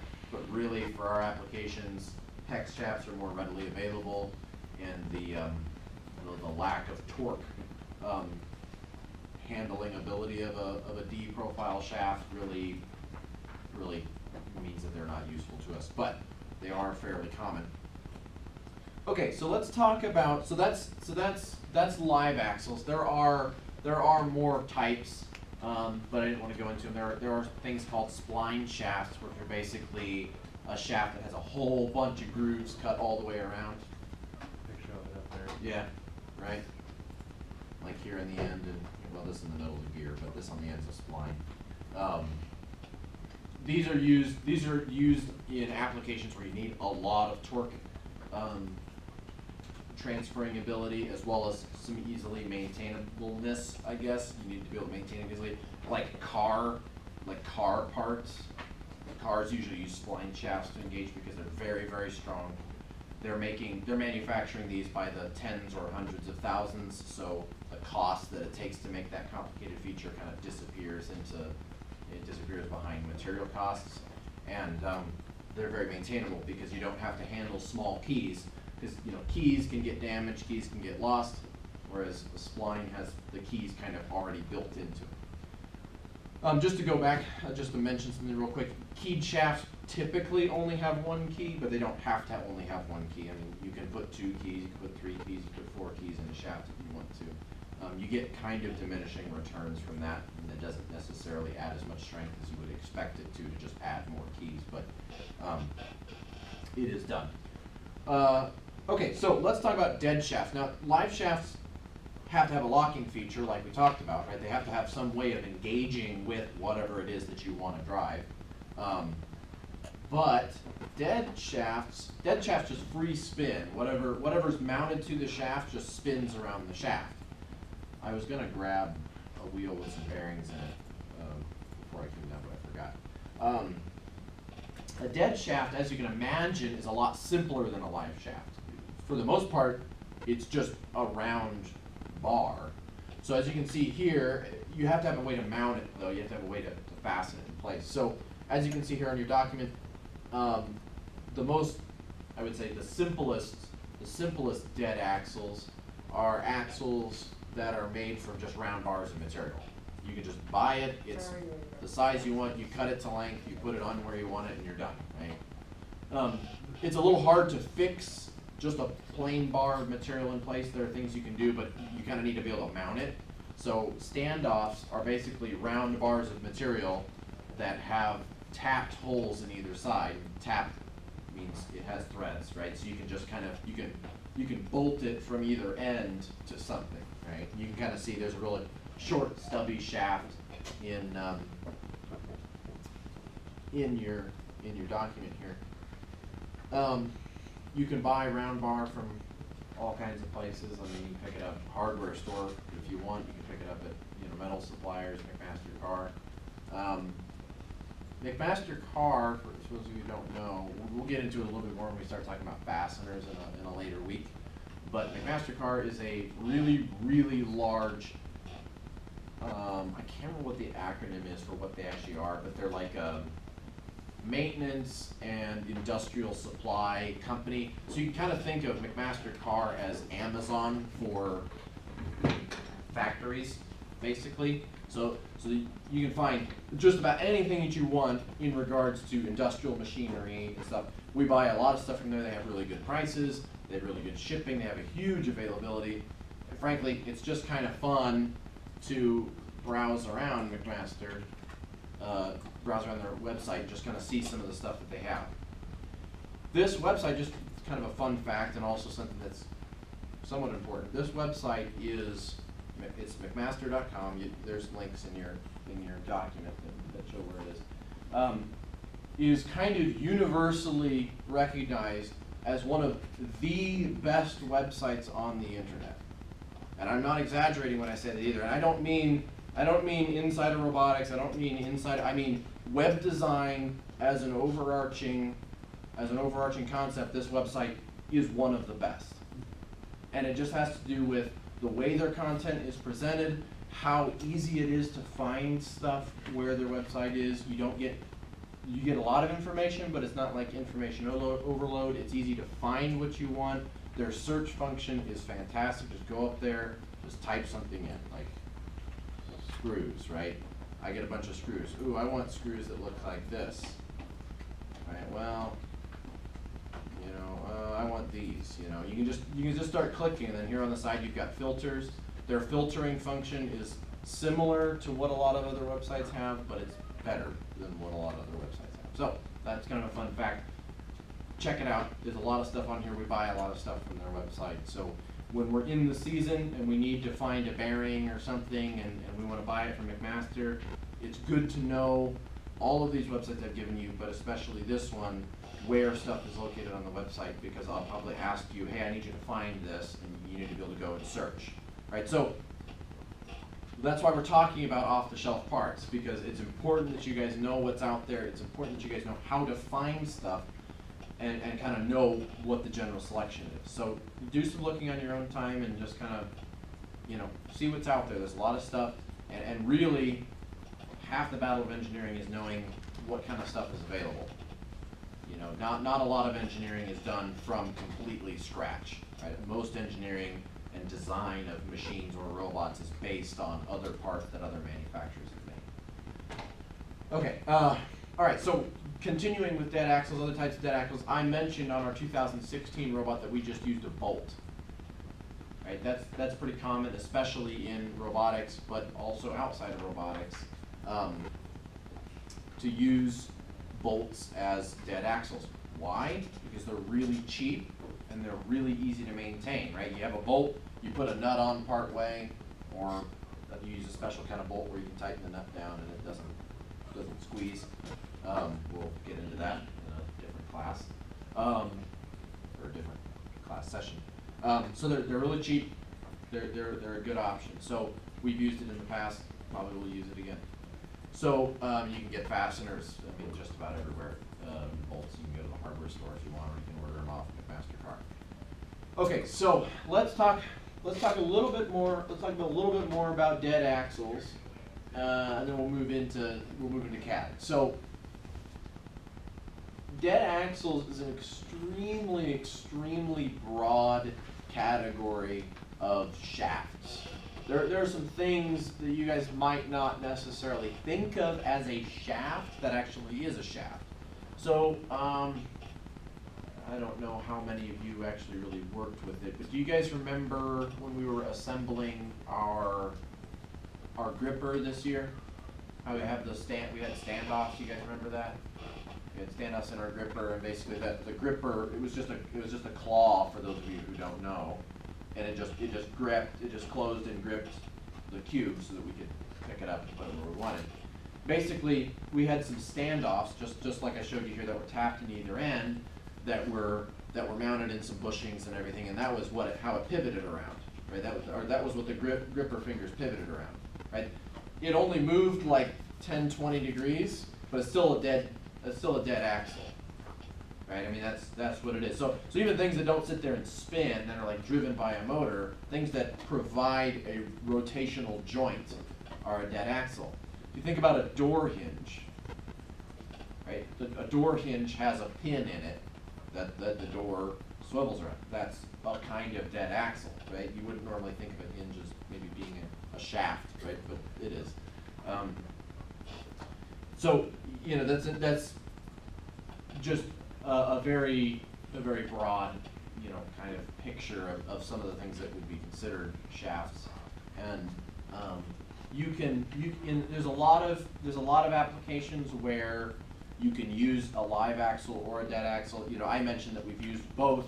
really for our applications, hex shafts are more readily available, and the lack of torque handling ability of a D profile shaft really means that they're not useful to us, but they are fairly common. Okay, so let's talk about, so that's live axles. There are more types, but I didn't want to go into them. There are things called spline shafts, which are basically a shaft that has a whole bunch of grooves cut all the way around. Picture of it up there. Yeah, right. Like here in the end, and well, this in the middle of the gear, but this on the end is a spline. These are used in applications where you need a lot of torque transferring ability, as well as some easily maintainableness, I guess. You need to be able to maintain it easily. Like car parts. Cars usually use spline shafts to engage because they're very, very strong. They're manufacturing these by the tens or hundreds of thousands, so the cost that it takes to make that complicated feature kind of disappears behind material costs. And they're very maintainable because you don't have to handle small keys, because keys can get damaged, keys can get lost, whereas the spline has the keys kind of already built into it. Just to go back, just to mention something real quick, keyed shafts typically only have one key, but they don't have to only have one key. I mean, you can put 2 keys, you can put 3 keys, you can put 4 keys in a shaft if you want to. You get kind of diminishing returns from that, and it doesn't necessarily add as much strength as you would expect it to just add more keys, but it is done. Okay, so let's talk about dead shafts. Now, live shafts have to have a locking feature like we talked about, right? They have to have some way of engaging with whatever it is that you want to drive. But dead shafts just free spin. Whatever's mounted to the shaft just spins around the shaft. I was gonna grab a wheel with some bearings in it before I came down, but I forgot. A dead shaft, as you can imagine, is a lot simpler than a live shaft. For the most part, it's just a round bar. So as you can see here, you have to have a way to mount it, though. You have to have a way to fasten it in place. So as you can see here on your document, the simplest dead axles are axles that are made from just round bars of material. You can just buy it, it's Sorry. the size you want, you cut it to length, you put it on where you want it, and you're done, right? It's a little hard to fix just a plain bar of material in place. There are things you can do, but you kind of need to be able to mount it. So standoffs are basically round bars of material that have tapped holes in either side. Tap means it has threads, right? So you can just kind of, you can bolt it from either end to something, right? You can kind of see there's a really short, stubby shaft in your document here. You can buy round bar from all kinds of places. I mean, you can pick it up at a hardware store if you want. You can pick it up at metal suppliers, McMaster Car. McMaster Car, for those of you who don't know, we'll get into it a little bit more when we start talking about fasteners in a later week. But McMaster Car is a really, really large, I can't remember what the acronym is for what they actually are, but they're like a maintenance and industrial supply company. So you can kind of think of McMaster Car as Amazon for factories, basically. So you can find just about anything that you want in regards to industrial machinery and stuff. We buy a lot of stuff from there. They have really good prices. They have really good shipping. They have a huge availability. And frankly, it's just kind of fun to browse around McMaster, browse around their website, just kind of see some of the stuff that they have. This website, just kind of a fun fact and also something that's somewhat important. This website is, it's mcmaster.com. There's links in your document that show where it is kind of universally recognized as one of the best websites on the internet. And I'm not exaggerating when I say that either. And I don't mean inside of robotics. I mean web design as an overarching concept. This website is one of the best. And it just has to do with the way their content is presented, how easy it is to find stuff where their website is. You get a lot of information, but it's not like information overload. It's easy to find what you want. Their search function is fantastic. Just go up there, just type something in, like screws, right? I get a bunch of screws. Ooh, I want screws that look like this. All right, well, I want these, You can just start clicking, and then here on the side you've got filters. Their filtering function is similar to what a lot of other websites have, but it's better than what a lot of other websites have. So that's kind of a fun fact. Check it out. There's a lot of stuff on here. We buy a lot of stuff from their website. So when we're in the season and we need to find a bearing or something and we want to buy it from McMaster, it's good to know all of these websites I've given you, but especially this one, where stuff is located on the website, because I'll probably ask you, hey, I need you to find this, and you need to be able to go and search. Right? So that's why we're talking about off-the-shelf parts, because it's important that you guys know what's out there. It's important that you guys know how to find stuff and kind of know what the general selection is. So do some looking on your own time and just kind of, see what's out there. There's a lot of stuff, and really half the battle of engineering is knowing what kind of stuff is available. Not a lot of engineering is done from completely scratch, right? Most engineering and design of machines or robots is based on other parts that other manufacturers have made. Okay, all right, so continuing with dead axles, other types of dead axles, I mentioned on our 2016 robot that we just used a bolt. Right, that's pretty common, especially in robotics, but also outside of robotics, to use bolts as dead axles. Why? Because they're really cheap and they're really easy to maintain, right? You have a bolt, you put a nut on part way, or you use a special kind of bolt where you can tighten the nut down and it doesn't squeeze. We'll get into that in a different class, or a different class session. So they're really cheap. They're a good option. So we've used it in the past. Probably will use it again. So you can get fasteners. I mean, just about everywhere. Bolts. You can go to the hardware store if you want, or you can order them off McMaster Car. Okay, so let's talk a little bit more. Let's talk a little bit more about dead axles, and then we'll move into CAD. So dead axles is an extremely broad category of shafts. there are some things that you guys might not necessarily think of as a shaft that actually is a shaft. So, I don't know how many of you actually really worked with it, but do you guys remember when we were assembling our gripper this year? How we have we had standoffs, you guys remember that? We had standoffs in our gripper, and basically the gripper, it was just a claw, for those of you who don't know. And it just closed and gripped the cube so that we could pick it up and put it where we wanted. Basically, we had some standoffs, just like I showed you here, that were tapped in either end, that were mounted in some bushings and everything, and that was how it pivoted around, right? That was what the gripper fingers pivoted around, right? It only moved like 10, 20 degrees, but it's still a dead axle, right? I mean, that's what it is. So even things that don't sit there and spin, that are like driven by a motor, things that provide a rotational joint, are a dead axle. If you think about a door hinge, right? A door hinge has a pin in it that the door swivels around. That's a kind of dead axle, right? You wouldn't normally think of a hinge as maybe being a shaft, right? But it is. So you know, that's just a very broad, you know, kind of picture of some of the things that would be considered shafts. And there's a lot of applications where you can use a live axle or a dead axle. You know, I mentioned that we've used both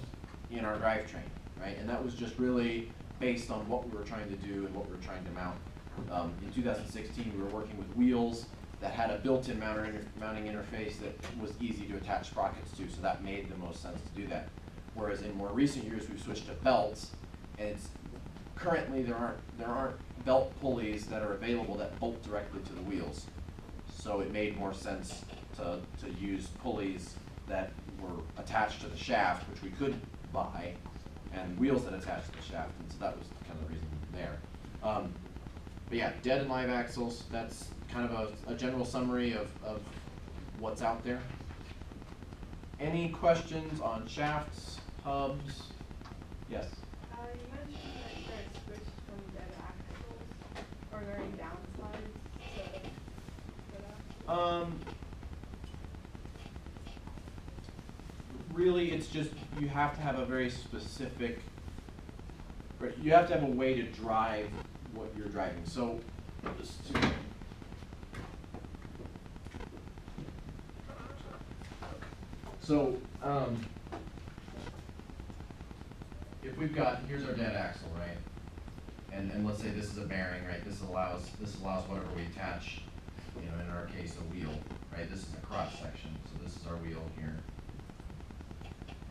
in our drivetrain, right? And that was just really based on what we were trying to do and what we were trying to mount. In 2016, we were working with wheels that had a built-in mounting interface that was easy to attach sprockets to, so that made the most sense to do that. Whereas in more recent years, we've switched to belts, and currently there aren't belt pulleys that are available that bolt directly to the wheels. So it made more sense to use pulleys that were attached to the shaft, which we could buy, and wheels that attach to the shaft, and so that was kind of the reason there. But yeah, dead and live axles, that's kind of a general summary of what's out there. Any questions on shafts, hubs? Yes? You mentioned that you guys switched from dead axles. Are there any downsides to that? Really, it's just you have to have a very specific, you have to have a way to drive what you're driving. So, if we've got, here's our dead axle, right? And let's say this is a bearing, right? This allows whatever we attach, you know, in our case, a wheel, right? This is a cross section, so this is our wheel here.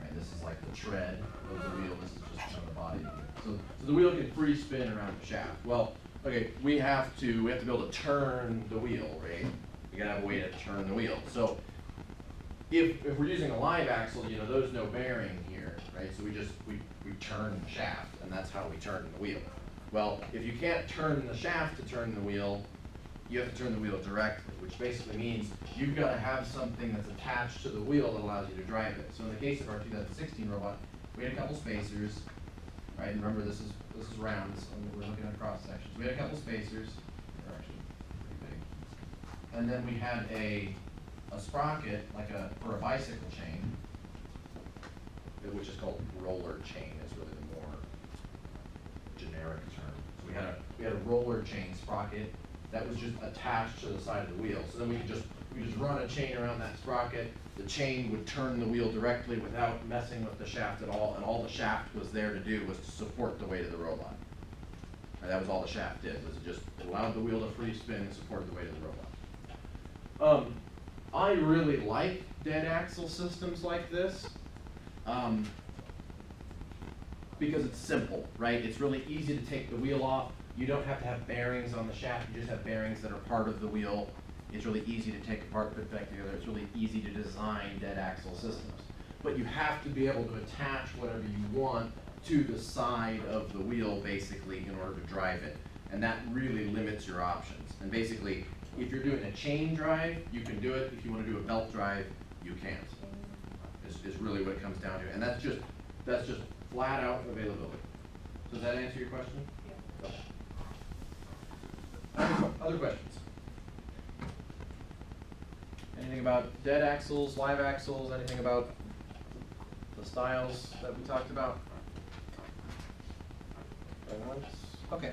Right, this is like the tread of the wheel, this is just kind of the body. So the wheel can free spin around the shaft. Well, okay, we have to be able to turn the wheel, right? We gotta have a way to turn the wheel. So if we're using a live axle, you know, there's no bearing here, right? So we turn the shaft, and that's how we turn the wheel. Well, if you can't turn the shaft to turn the wheel, you have to turn the wheel directly, which basically means you've got to have something that's attached to the wheel that allows you to drive it. So in the case of our 2016 robot, we had a couple spacers, right? And remember, this is rounds, and we're looking at cross sections. We had a couple spacers, they're actually pretty big. And then we had a sprocket, for a bicycle chain, which is called roller chain, is really the more generic term. So we had a roller chain sprocket that was just attached to the side of the wheel. So then we could just run a chain around that sprocket. The chain would turn the wheel directly without messing with the shaft at all, and all the shaft was there to do was to support the weight of the robot. And that was all the shaft did, was it just allowed the wheel to free spin and supported the weight of the robot. I really like dead axle systems like this because it's simple, right? It's really easy to take the wheel off. You don't have to have bearings on the shaft, you just have bearings that are part of the wheel. It's really easy to take apart, put back together. It's really easy to design dead axle systems. But you have to be able to attach whatever you want to the side of the wheel, basically, in order to drive it. And that really limits your options. And basically, if you're doing a chain drive, you can do it. If you want to do a belt drive, you can't. Is really what it comes down to. And that's just flat out availability. Does that answer your question? Yeah. Other questions? Anything about dead axles, live axles, anything about the styles that we talked about? Okay.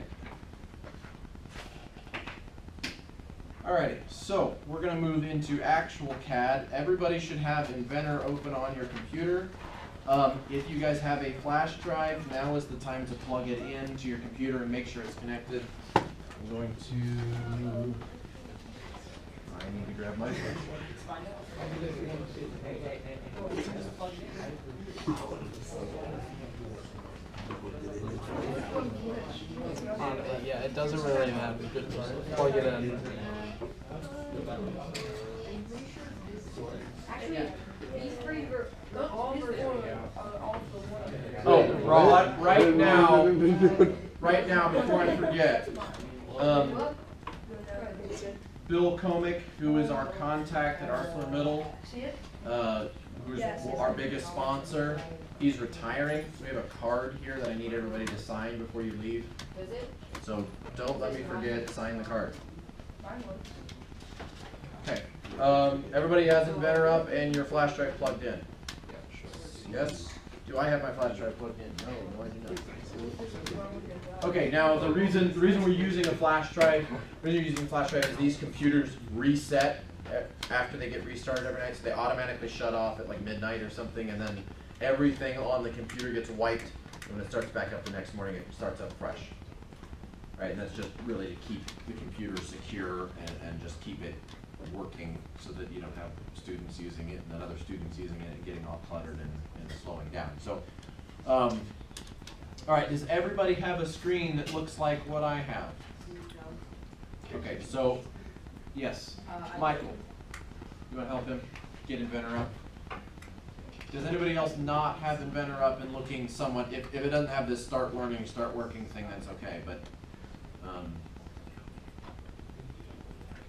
Alrighty, so we're going to move into actual CAD. Everybody should have Inventor open on your computer. If you guys have a flash drive, now is the time to plug it into your computer and make sure it's connected. I'm going to... I need to grab my flash drive. Yeah, it doesn't really matter. Just plug it in. Actually, these three were, all were, Oh, right now, before I forget, Bill Komick, who is our contact at ArcelorMittal, who's our biggest sponsor, he's retiring. So we have a card here that I need everybody to sign before you leave. Is it? So don't let me forget, sign the card. Okay. Everybody has Inventor up and your flash drive plugged in? Yes? Do I have my flash drive plugged in? No, I do not. Okay, now the reason we're using a flash drive, is these computers reset after they get restarted every night, so they automatically shut off at like midnight or something, and then everything on the computer gets wiped, and when it starts back up the next morning, it starts up fresh. Right, and that's just really to keep the computer secure and just keep it working so that you don't have students using it and then other students using it and getting all cluttered and slowing down. So, all right, does everybody have a screen that looks like what I have? Okay, so, yes, Michael, you want to help him get Inventor up? Does anybody else not have Inventor up and looking somewhat, if it doesn't have this start learning, start working thing, that's okay, but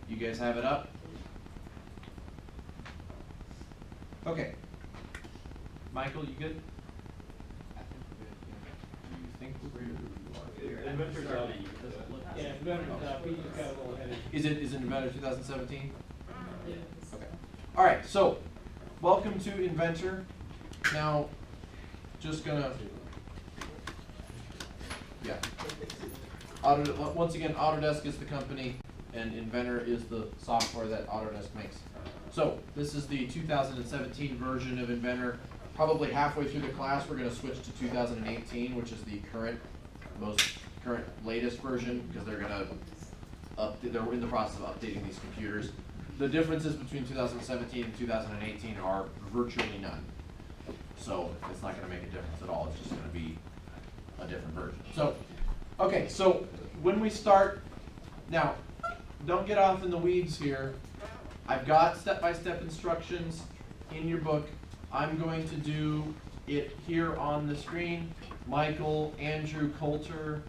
you guys have it up? Okay. Michael, you good? You think we're good? Inventor's up. Yeah, Inventor's up. We just got a little ahead. Is it Inventor 2017? Okay. All right. So, welcome to Inventor. Now, just gonna, yeah. Once again, Autodesk is the company, and Inventor is the software that Autodesk makes. So, this is the 2017 version of Inventor. Probably halfway through the class, we're going to switch to 2018, which is the most current, latest version, because they're in the process of updating these computers. The differences between 2017 and 2018 are virtually none. So, it's not going to make a difference at all. It's just going to be a different version. So, okay, so when we start, now, don't get off in the weeds here. I've got step-by-step instructions in your book. I'm going to do it here on the screen. Michael, Andrew, Coulter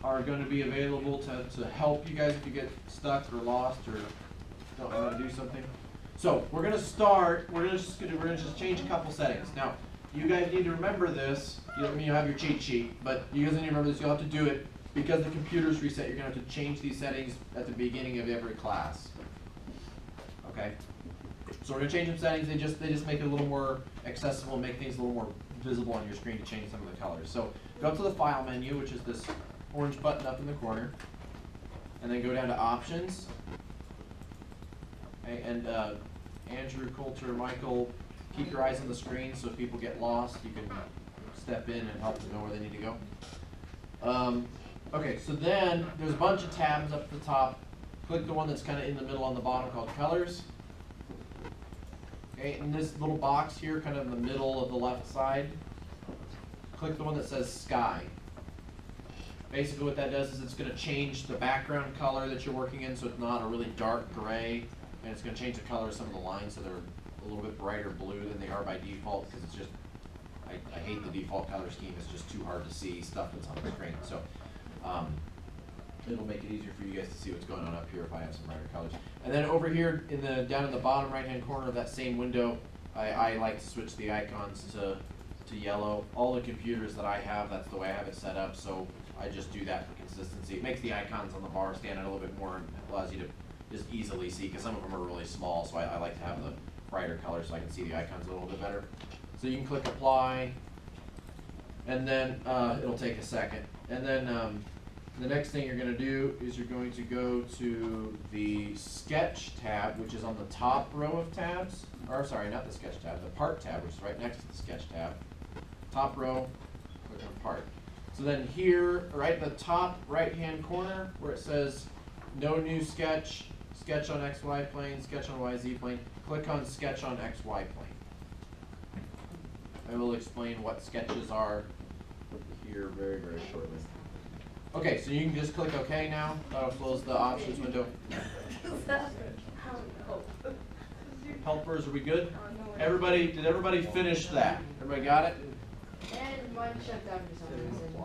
are going to be available to help you guys if you get stuck or lost or don't know how to do something. So we're going to start. We're going to just change a couple settings. Now, you guys need to remember this. You have your cheat sheet, but you guys need to remember this. You'll have to do it because the computer's reset. You're going to have to change these settings at the beginning of every class. Okay. So we're going to change some settings. They just make it a little more accessible, make things a little more visible on your screen to change some of the colors. So go up to the File menu, which is this orange button up in the corner, and then go down to Options. Okay, and Andrew, Coulter, Michael, keep your eyes on the screen so if people get lost, you can step in and help them know where they need to go. Okay, so then there's a bunch of tabs up at the top. Click the one that's kind of in the middle on the bottom called Colors. Okay, in this little box here, kind of in the middle of the left side, click the one that says Sky. Basically what that does is it's going to change the background color that you're working in so it's not a really dark gray, and it's going to change the color of some of the lines so they're a little bit brighter blue than they are by default, because it's just, I hate the default color scheme. It's just too hard to see stuff that's on the screen. So it'll make it easier for you guys to see what's going on up here if I have some brighter colors. And then over here, down in the bottom right-hand corner of that same window, I like to switch the icons to yellow. All the computers that I have, that's the way I have it set up. So I just do that for consistency. It makes the icons on the bar stand out a little bit more and allows you to just easily see, because some of them are really small, so I like to have the brighter color so I can see the icons a little bit better. So you can click apply, and then it'll take a second. And then the next thing you're going to do is you're going to go to the sketch tab, which is on the top row of tabs. Or sorry, not the sketch tab, the part tab, which is right next to the sketch tab. Top row, click on part. So then here, right at the top right-hand corner, where it says no new sketch, sketch on XY plane, sketch on YZ plane, click on sketch on XY plane. I will explain what sketches are here very, very shortly. Okay, so you can just click OK now. That'll close the options window. Helpers, are we good? Everybody, did everybody finish that? Everybody got it? And mine shut down for some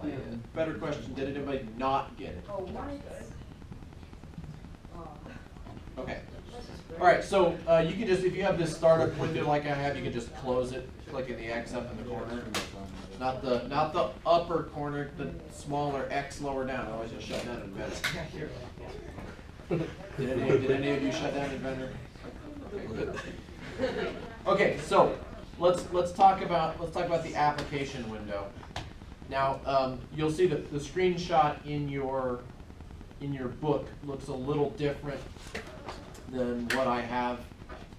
reason. Better question, did anybody not get it? Oh, what? Okay. Alright, so you can just, if you have this startup window like I have, you can just close it, clicking the X up in the corner. Not the upper corner, the smaller X lower down, otherwise you'll shut down Inventor. Did any of you shut down Inventor? Okay, good. Okay, so let's talk about the application window. Now you'll see that the screenshot in your book looks a little different than what I have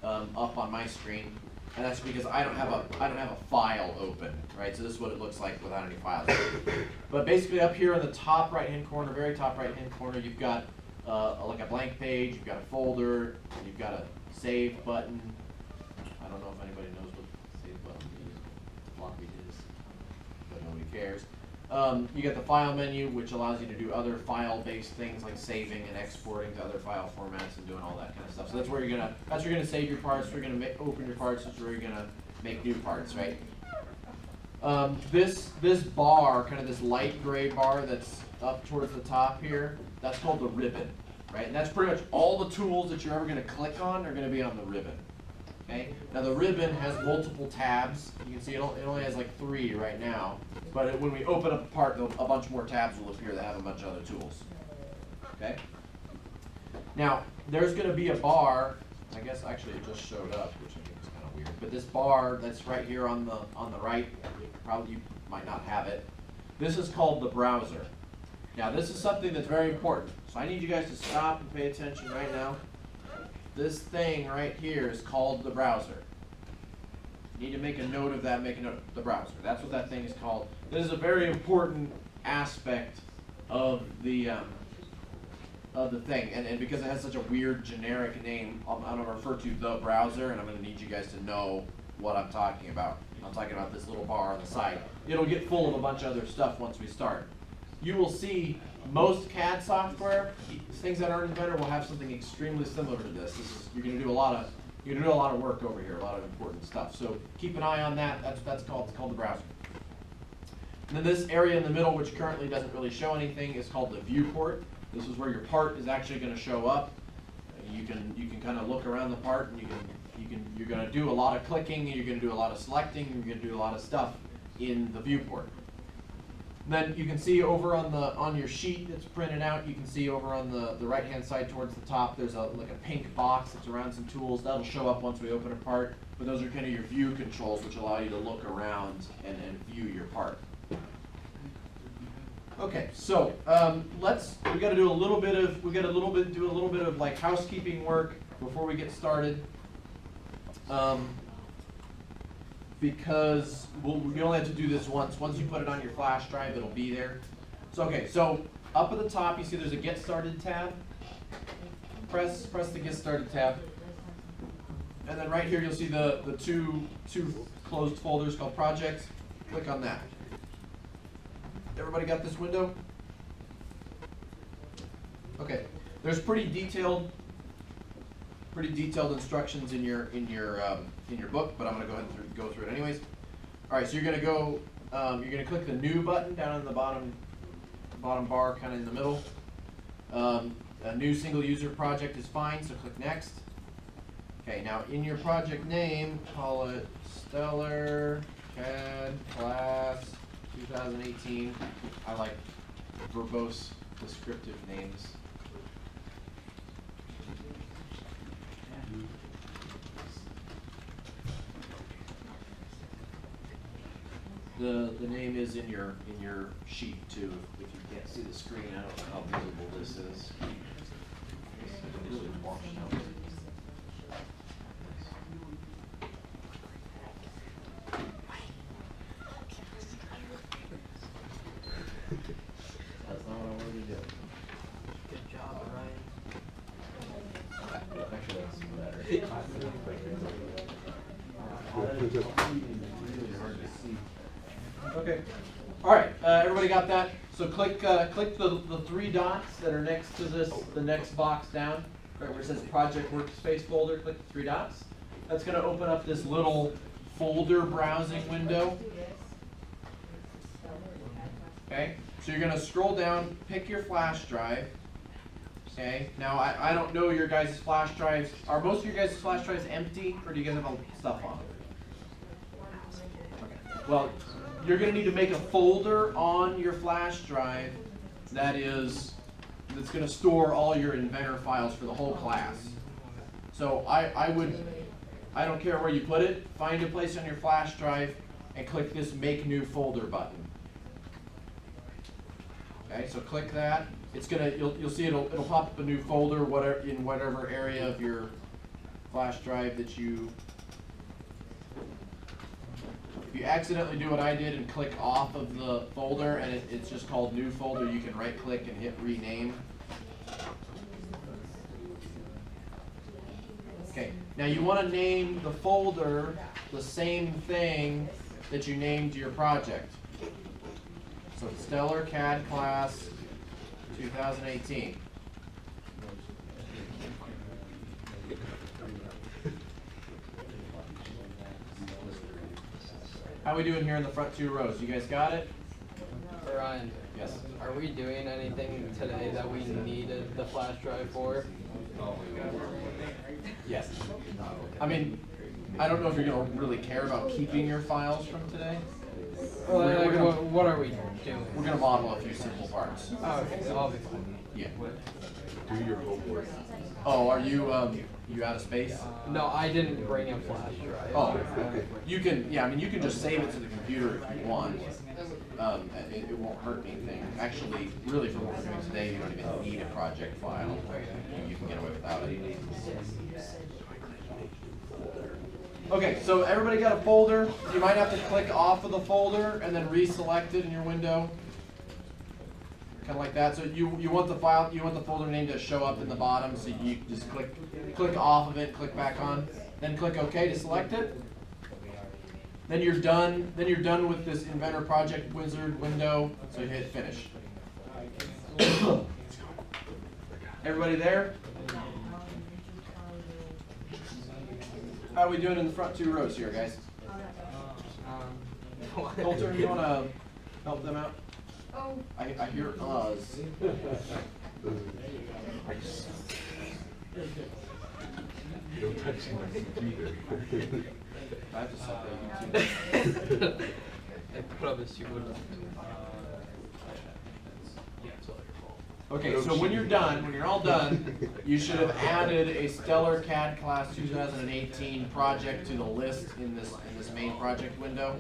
up on my screen, and that's because I don't have a file open, right? So this is what it looks like without any files. But basically, up here in the top right-hand corner, very top right-hand corner, you've got like a blank page, you've got a folder, you've got a save button. I don't know if anybody knows what the save button is, floppy is, but nobody cares. You get the file menu, which allows you to do other file-based things like saving and exporting to other file formats and doing all that kind of stuff. So that's where you're gonna save your parts. Where you're gonna open your parts. That's where you're gonna make new parts, right? This bar, kind of this light gray bar that's up towards the top here, that's called the ribbon, right? And that's pretty much all the tools that you're ever gonna click on are gonna be on the ribbon. Okay. Now the ribbon has multiple tabs. You can see it only has like 3 right now, but when we open up a part, a bunch more tabs will appear that have a bunch of other tools. Okay. Now there's going to be a bar. I guess actually it just showed up, which I think is kind of weird. But this bar that's right here on the right, probably you might not have it. This is called the browser. Now this is something that's very important. So I need you guys to stop and pay attention right now. This thing right here is called the browser. You need to make a note of that, make a note of the browser. That's what that thing is called. This is a very important aspect of the thing. And because it has such a weird generic name, I'm going to refer to the browser, and I'm going to need you guys to know what I'm talking about. I'm talking about this little bar on the side. It'll get full of a bunch of other stuff once we start. You will see most CAD software, things that aren't Inventor, will have something extremely similar to this. You're going to do a lot of work over here, a lot of important stuff. So keep an eye on that. It's called the browser. And then this area in the middle, which currently doesn't really show anything, is called the viewport. This is where your part is actually going to show up. You can kind of look around the part, and you're going to do a lot of clicking, and you're going to do a lot of selecting, and you're going to do a lot of stuff in the viewport. Then you can see over on your sheet that's printed out, you can see over on the right-hand side towards the top, there's like a pink box that's around some tools. That'll show up once we open a part. But those are kind of your view controls, which allow you to look around and view your part. Okay, so we got to do a little bit of like housekeeping work before we get started. Because we only have to do this once. Once you put it on your flash drive, it'll be there. So okay, so up at the top, you see there's a Get Started tab. Press the Get Started tab, and then right here you'll see the two closed folders called Projects. Click on that. Everybody got this window? Okay, there's pretty detailed instructions in your book, but I'm going to go ahead and go through it anyways. All right, so you're going to go, you're going to click the New button down in the bottom bar, kind of in the middle. A new single user project is fine, so click Next. Okay, now in your project name, call it Stellar CAD Class 2018. I like verbose descriptive names. The name is in your sheet too. If you can't see the screen, I don't know how visible this is. It's really washed out. That's not what I wanted to do. Good job, Ryan. Actually, that's better. Okay. All right. Everybody got that? So click the three dots that are next to this, the next box down, right where it says Project Workspace folder. Click the three dots. That's going to open up this little folder browsing window. Okay. So you're going to scroll down, pick your flash drive. Okay. Now I don't know your guys' flash drives. Are most of your guys' flash drives empty, or do you guys have all stuff on them? Okay. Well, you're going to need to make a folder on your flash drive that's going to store all your Inventor files for the whole class. So I don't care where you put it, find a place on your flash drive and click this Make New Folder button. Okay, so click that. It's gonna you'll see it'll pop up a new folder in whatever area of your flash drive that you. If you accidentally do what I did and click off of the folder and it's just called New Folder, you can right click and hit Rename. Okay, now you want to name the folder the same thing that you named your project. So Stellar CAD Class 2018. How are we doing here in the front two rows? You guys got it? Ryan, Yes. are we doing anything today that we needed the flash drive for? Yes. I mean, I don't know if you're going to really care about keeping your files from today. What are we doing? We're going to model a few simple parts. Oh, okay, so I'll be fine. Yeah. Do your homework. Oh, are you you out of space? No, I didn't bring a flash drive. Oh, you can. Yeah, I mean, you can just save it to the computer if you want. It won't hurt anything. Actually, really, for what we're doing today, you don't even need a project file. You can get away without it. Okay, so everybody got a folder. You might have to click off of the folder and then reselect it in your window. Kind of like that. So you want the file, you want the folder name to show up in the bottom. So you just click off of it, click back on, then click OK to select it. Then you're done. Then you're done with this Inventor Project Wizard window. So you hit Finish. Everybody there? How are we doing in the front two rows here, guys? Coulter, you want to help them out? Oh, I hear Oz. Don't touch my computer. I have to stop that. I promise you wouldn't. Okay, so when you're done, when you're all done, you should have added a Stellar CAD Class 2018 project to the list in this main project window.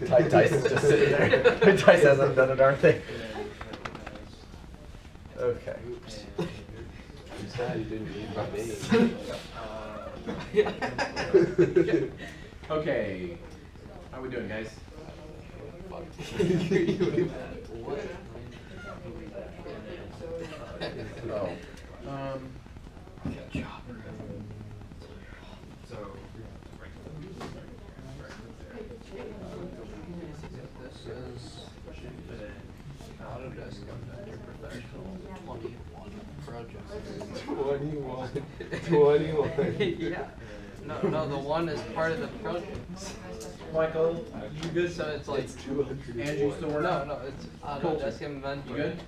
Tyson's just sitting there. Tyson hasn't done a darn thing. Okay. You said you didn't need my name. Okay, how we doing, guys? Oh. Good job. So, This is Autodesk Inventor Professional 21 project. 21. Yeah. No, the one is part of the project. Michael, you good? So it's like It's 200. Andrew still working? no, it's Autodesk Inventor. You good?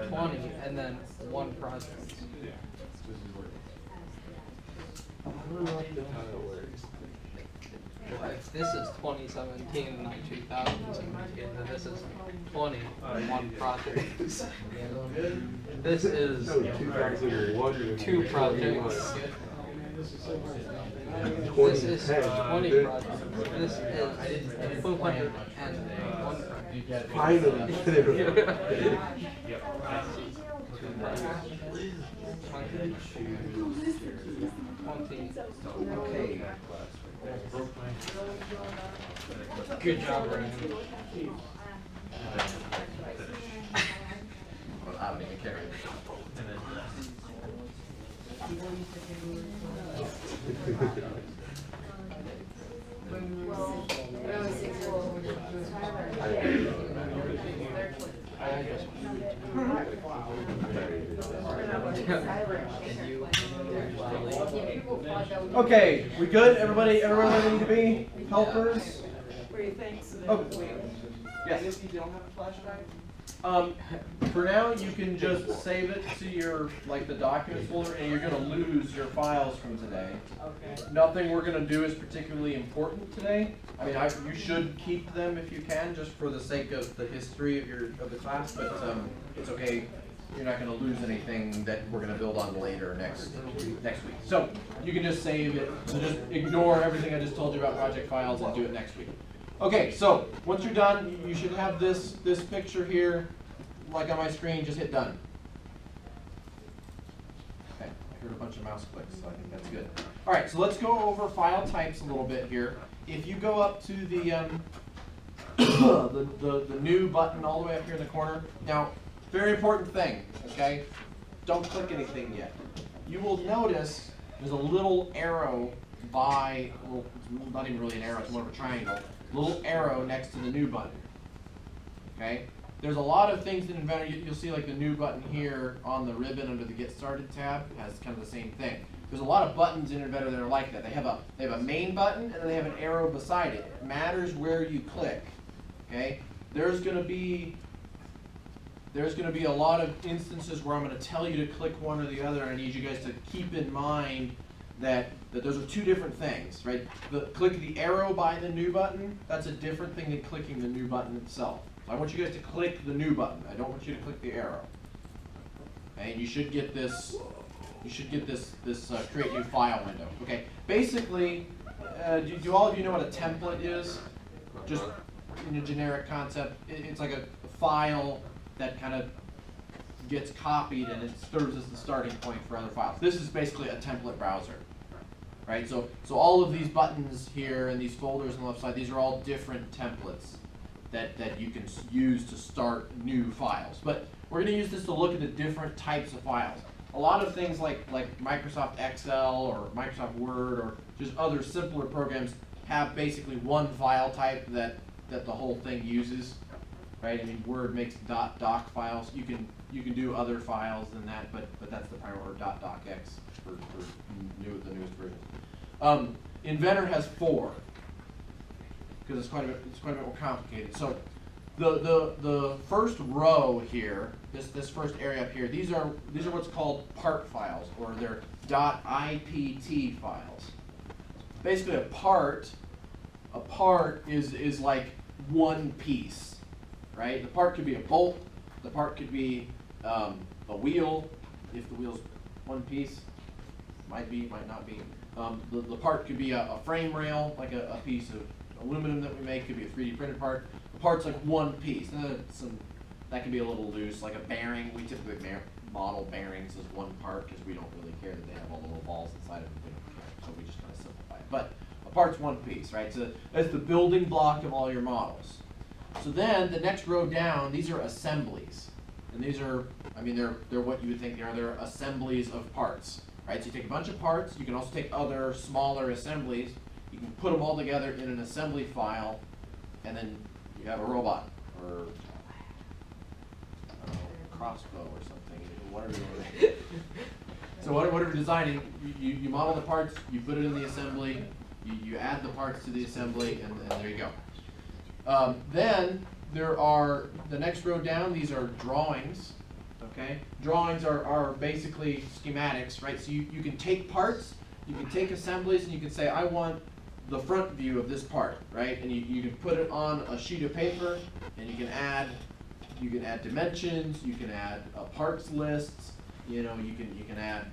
20 and then one project. Well, if this is 2017 and not 2017, then this is 20 one project. This is 2001. 2 projects. This is 20 projects. This is 201 project. Finally. Okay. Good job, Ryan. Well, I don't even care. Okay, we good? Everybody where they need to be? Helpers? Oh. Yes. You don't have a flash drive? For now, you can just save it to your, like, the documents folder, and you're gonna lose your files from today. Okay. Nothing we're gonna do is particularly important today. I mean, you should keep them if you can, just for the sake of the history of the class, but, it's okay. You're not gonna lose anything that we're gonna build on later next week. So, you can just save it, so just ignore everything I just told you about project files and do it next week. Okay, so, once you're done, you should have this picture here, like on my screen, just hit done. Okay, I heard a bunch of mouse clicks, so I think that's good. All right, so let's go over file types a little bit here. If you go up to the the new button all the way up here in the corner, now, very important thing, okay? Don't click anything yet. You will notice there's a little arrow by, well, it's not even really an arrow, it's more of a triangle. Little arrow next to the new button, okay? There's a lot of things in Inventor, you'll see like the new button here on the ribbon under the Get Started tab has kind of the same thing. There's a lot of buttons in Inventor that are like that. They have a main button and then they have an arrow beside it. It matters where you click, okay? There's gonna be a lot of instances where I'm gonna tell you to click one or the other, and I need you guys to keep in mind that those are two different things, right? Click the arrow by the new button, that's a different thing than clicking the new button itself. So I want you guys to click the new button. I don't want you to click the arrow. Okay, and you should get this create new file window. Okay, basically, do all of you know what a template is? Just in a generic concept, it's like a file that kind of gets copied and it serves as the starting point for other files. This is basically a template browser, right? So all of these buttons here and these folders on the left side, these are all different templates that you can use to start new files. But we're going to use this to look at the different types of files. A lot of things like Microsoft Excel or Microsoft Word or just other simpler programs have basically one file type that the whole thing uses, right? I mean, Word makes .doc files. You can do other files than that, but that's the primary, or .docx for the newest version. Inventor has 4 because it's quite a bit more complicated. So the first row here, this first area up here, these are what's called part files, or they're .ipt files. Basically, a part is like one piece, right? The part could be a bolt. The part could be a wheel, if the wheel's one piece. Might be, might not be. The part could be a frame rail, like a piece of aluminum that we make. Could be a 3D printed part. The part's like one piece. That can be a little loose, like a bearing. We typically model bearings as one part because we don't really care that they have all the little balls inside of them. We don't care, so we just kind of simplify it. But a part's one piece, right? So that's the building block of all your models. So then the next row down, these are assemblies. And these are, I mean, they're what you would think they are. They're assemblies of parts, right? So you take a bunch of parts. You can also take other smaller assemblies. You can put them all together in an assembly file, and then you have a robot or I don't know, a crossbow or something, whatever you want. So whatever you're designing, you model the parts, you put it in the assembly, you add the parts to the assembly, and there you go. Then there are, the next row down, these are drawings, okay? Drawings are basically schematics, right? So you can take parts you can take assemblies and you can say, I want the front view of this part, right? And you can put it on a sheet of paper, and you can add dimensions, you can add parts lists, you know, you can add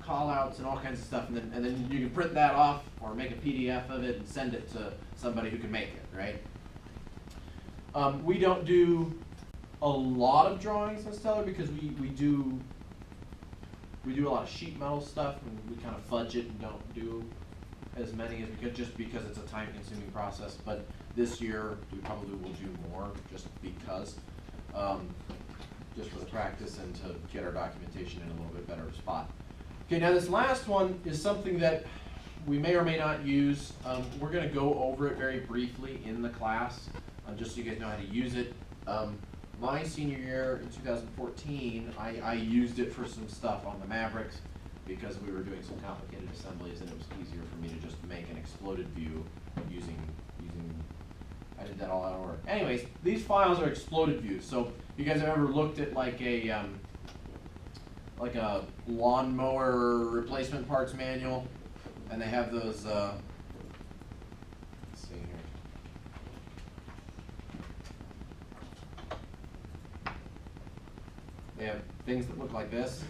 call outs and all kinds of stuff, and then you can print that off or make a PDF of it and send it to somebody who can make it, right? We don't do a lot of drawings in Stellar because we do a lot of sheet metal stuff, and we kind of fudge it and don't do as many as we could, just because it's a time-consuming process. But this year we probably will do more, just because, just for the practice and to get our documentation in a little bit better spot. Okay, now this last one is something that we may or may not use. We're going to go over it very briefly in the class, just so you guys know how to use it. My senior year in 2014, I used it for some stuff on the Mavericks because we were doing some complicated assemblies, and it was easier for me to just make an exploded view using I did that all out of order. Anyways, these files are exploded views. So you guys have ever looked at like a lawnmower replacement parts manual, and they have those, let's see here. They have things that look like this,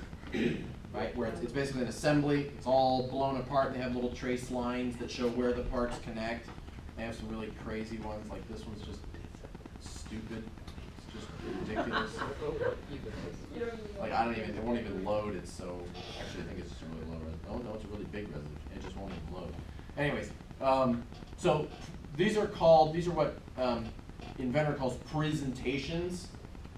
right? Where it's basically an assembly. It's all blown apart. They have little trace lines that show where the parts connect. They have some really crazy ones, like this one's just stupid. It's just ridiculous. Like it won't even load. It's so, actually I think it's just a really low resolution. Oh no, it's a really big resolution. It just won't even load. Anyways, so these are what Inventor calls presentations,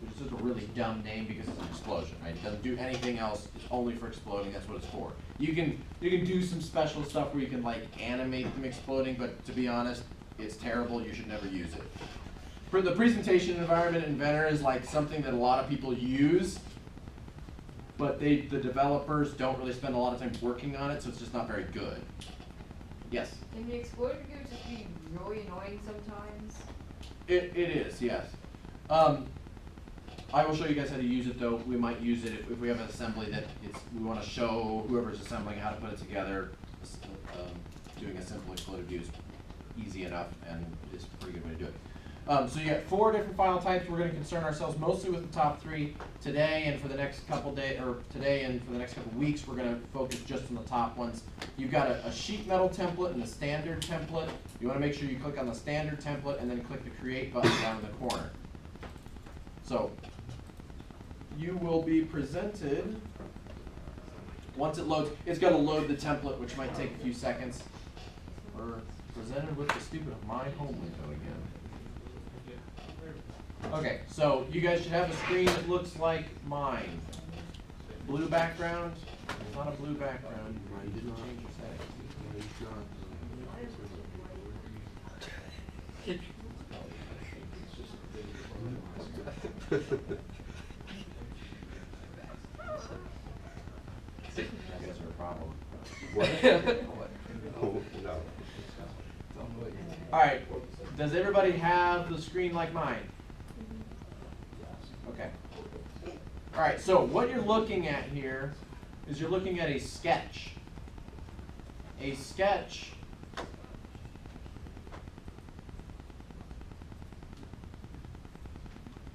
which is just a really dumb name because it's an explosion, right? It doesn't do anything else. It's only for exploding. That's what it's for. You can do some special stuff where you can like animate them exploding, but to be honest, it's terrible. You should never use it. For the presentation environment, Inventor is like something that a lot of people use, but the developers don't really spend a lot of time working on it, so it's just not very good. Yes? Can the exploded view just be really annoying sometimes? It is, yes. I will show you guys how to use it, though. We might use it if we have an assembly that we want to show whoever's assembling how to put it together. Doing a simple exploded view is easy enough, and it's a pretty good way to do it. So you got 4 different file types. We're going to concern ourselves mostly with the top 3 today, and for the next couple weeks, we're going to focus just on the top ones. You've got a sheet metal template and a standard template. You want to make sure you click on the standard template and then click the create button down in the corner. So you will be presented, once it loads, it's going to load the template, which might take a few seconds. We're presented with the stupid My Home window again. Okay, so you guys should have a screen that looks like mine. Blue background. It's not a blue background. You didn't change your settings. I guess our problem. No. All right. Does everybody have the screen like mine? Okay. All right. So what you're looking at here is you're looking at a sketch. A sketch.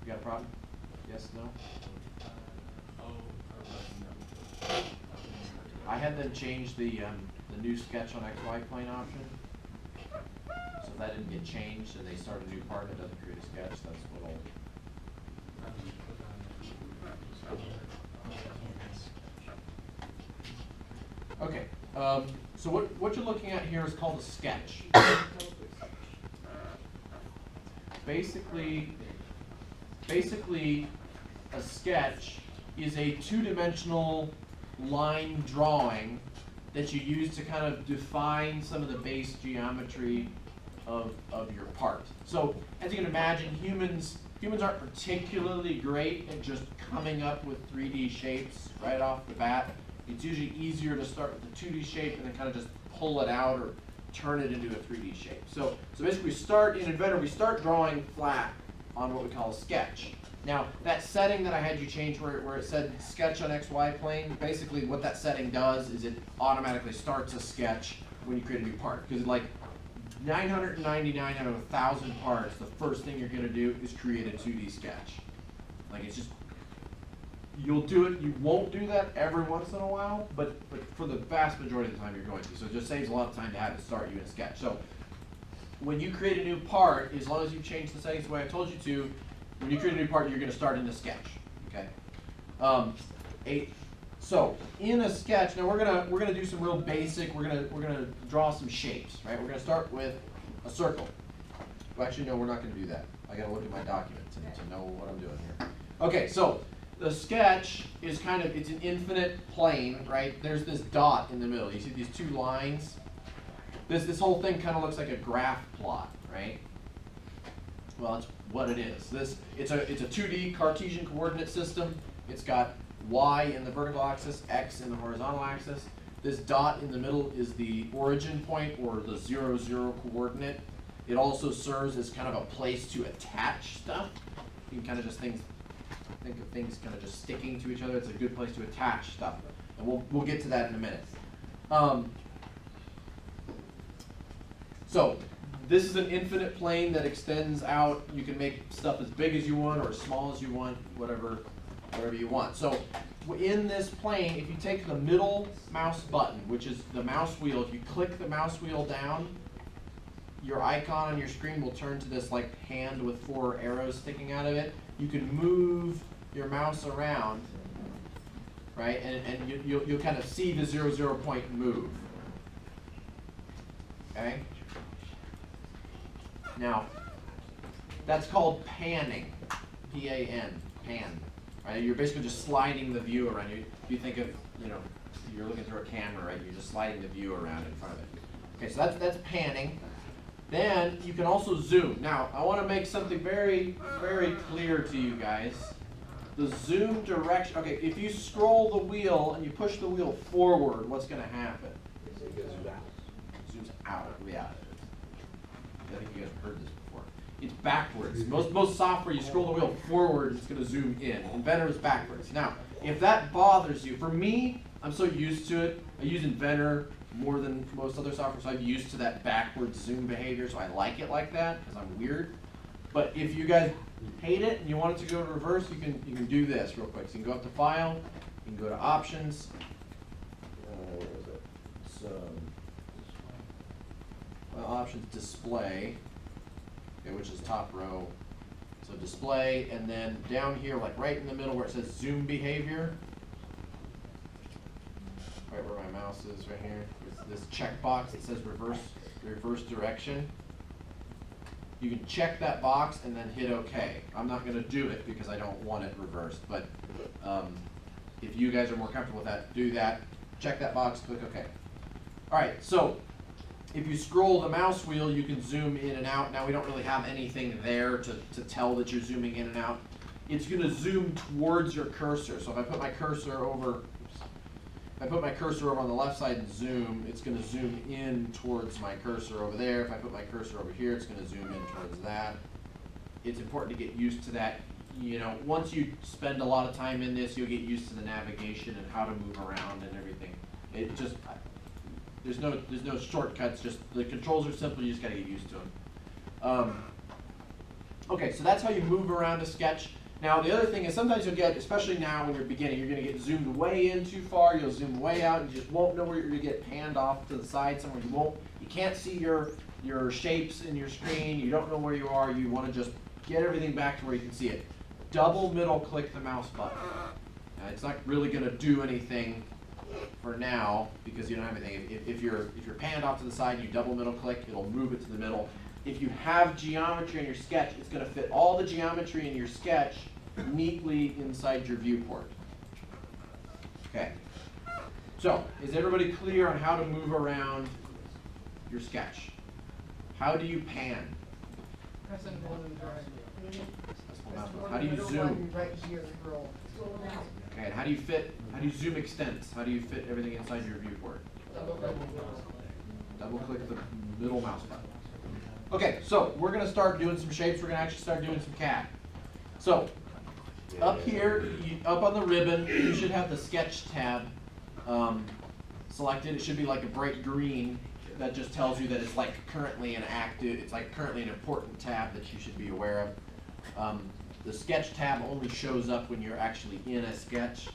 You got a problem? Yes, no? I had them change the new sketch on XY plane option. So if that didn't get changed and they start a new part that doesn't create a sketch, that's what'll. Okay. So what you're looking at here is called a sketch. Basically, a sketch is a 2-dimensional line drawing that you use to kind of define some of the base geometry of your part. So as you can imagine, humans aren't particularly great at just coming up with 3D shapes right off the bat. It's usually easier to start with the 2D shape and then kind of just pull it out or turn it into a 3D shape. So basically in Inventor, we start drawing flat on what we call a sketch. Now, that setting that I had you change where it said sketch on XY plane, basically what that setting does is it automatically starts a sketch when you create a new part. Because like 999 out of 1,000 parts, the first thing you're gonna do is create a 2D sketch. Like it's just, you'll do it, you won't do that every once in a while, but for the vast majority of the time you're going to. So it just saves a lot of time to have it start you in a sketch. So when you create a new part, as long as you change the settings the way I told you to, when you create a new part, you're going to start in a sketch. Okay. So in a sketch, now we're gonna do some real basic. We're gonna draw some shapes, right? We're gonna start with a circle. Well, actually, no, we're not gonna do that. I gotta look at my document to know what I'm doing here. Okay, so the sketch is it's an infinite plane, right? There's this dot in the middle. You see these two lines. This whole thing kind of looks like a graph plot, right? Well, that's what it is. It's a 2D Cartesian coordinate system. It's got y in the vertical axis, x in the horizontal axis. This dot in the middle is the origin point, or the 0, 0 coordinate. It also serves as kind of a place to attach stuff. You can kind of just think of things kind of just sticking to each other. It's a good place to attach stuff, and we'll get to that in a minute. So this is an infinite plane that extends out. You can make stuff as big as you want or as small as you want, whatever you want. So in this plane, if you take the middle mouse button, which is the mouse wheel, if you click the mouse wheel down, your icon on your screen will turn to this like hand with 4 arrows sticking out of it. You can move your mouse around, right? And you'll kind of see the 0, 0 point move. Okay? Now, that's called panning. P-A-N, pan. Right? You're basically just sliding the view around. You think of, you're looking through a camera, right? You're just sliding the view around in front of it. Okay, so that's panning. Then you can also zoom. Now, I want to make something very, very clear to you guys. The zoom direction, okay, if you scroll the wheel and you push the wheel forward, what's going to happen? It goes out. Zooms out, yeah. I think you guys have heard this before. It's backwards. Most software, you scroll the wheel forward, it's going to zoom in. Inventor is backwards. Now, if that bothers you, for me, I'm so used to it. I use Inventor more than most other software, so I'm used to that backwards zoom behavior, so I like it like that, because I'm weird. But if you guys hate it and you want it to go to reverse, you can do this real quick. So you can go up to File, you can go to Options. Where is it? So, Options, Display, okay, which is top row. So Display, and then down here, like right in the middle where it says Zoom Behavior, right where my mouse is right here, this checkbox that says reverse direction. You can check that box and then hit OK. I'm not going to do it because I don't want it reversed, but if you guys are more comfortable with that, do that. Check that box, click OK. All right, so if you scroll the mouse wheel, you can zoom in and out. Now, we don't really have anything there to tell that you're zooming in and out. It's going to zoom towards your cursor. So if I put my cursor over, on the left side and zoom, it's going to zoom in towards my cursor over there. If I put my cursor over here, it's going to zoom in towards that. It's important to get used to that. Once you spend a lot of time in this, you'll get used to the navigation and how to move around and everything. It just, there's no shortcuts. Just the controls are simple. You just got to get used to them. Okay, so that's how you move around a sketch. Now, the other thing is sometimes you'll get, especially now when you're beginning, you're going to get zoomed way in too far. You'll zoom way out and you just won't know where you're going to get panned off to the side somewhere. You can't see your shapes in your screen. You don't know where you are. You want to just get everything back to where you can see it. Double middle click the mouse button. Now, it's not really going to do anything for now because you don't have anything. If you're panned off to the side, you double middle click, it'll move it to the middle. If you have geometry in your sketch, it's going to fit all the geometry in your sketch neatly inside your viewport. Okay. So, is everybody clear on how to move around your sketch? How do you pan? Press and hold and drag. How do you zoom? Right here, scroll. Okay, and how do you zoom extents? How do you fit everything inside your viewport? Double click the middle mouse button. Okay, so we're going to start doing some shapes. We're going to actually start doing some CAD. So up here, up on the ribbon, you should have the sketch tab selected. It should be like a bright green that just tells you that it's like currently an active, it's like currently an important tab that you should be aware of. The sketch tab only shows up when you're actually in a sketch.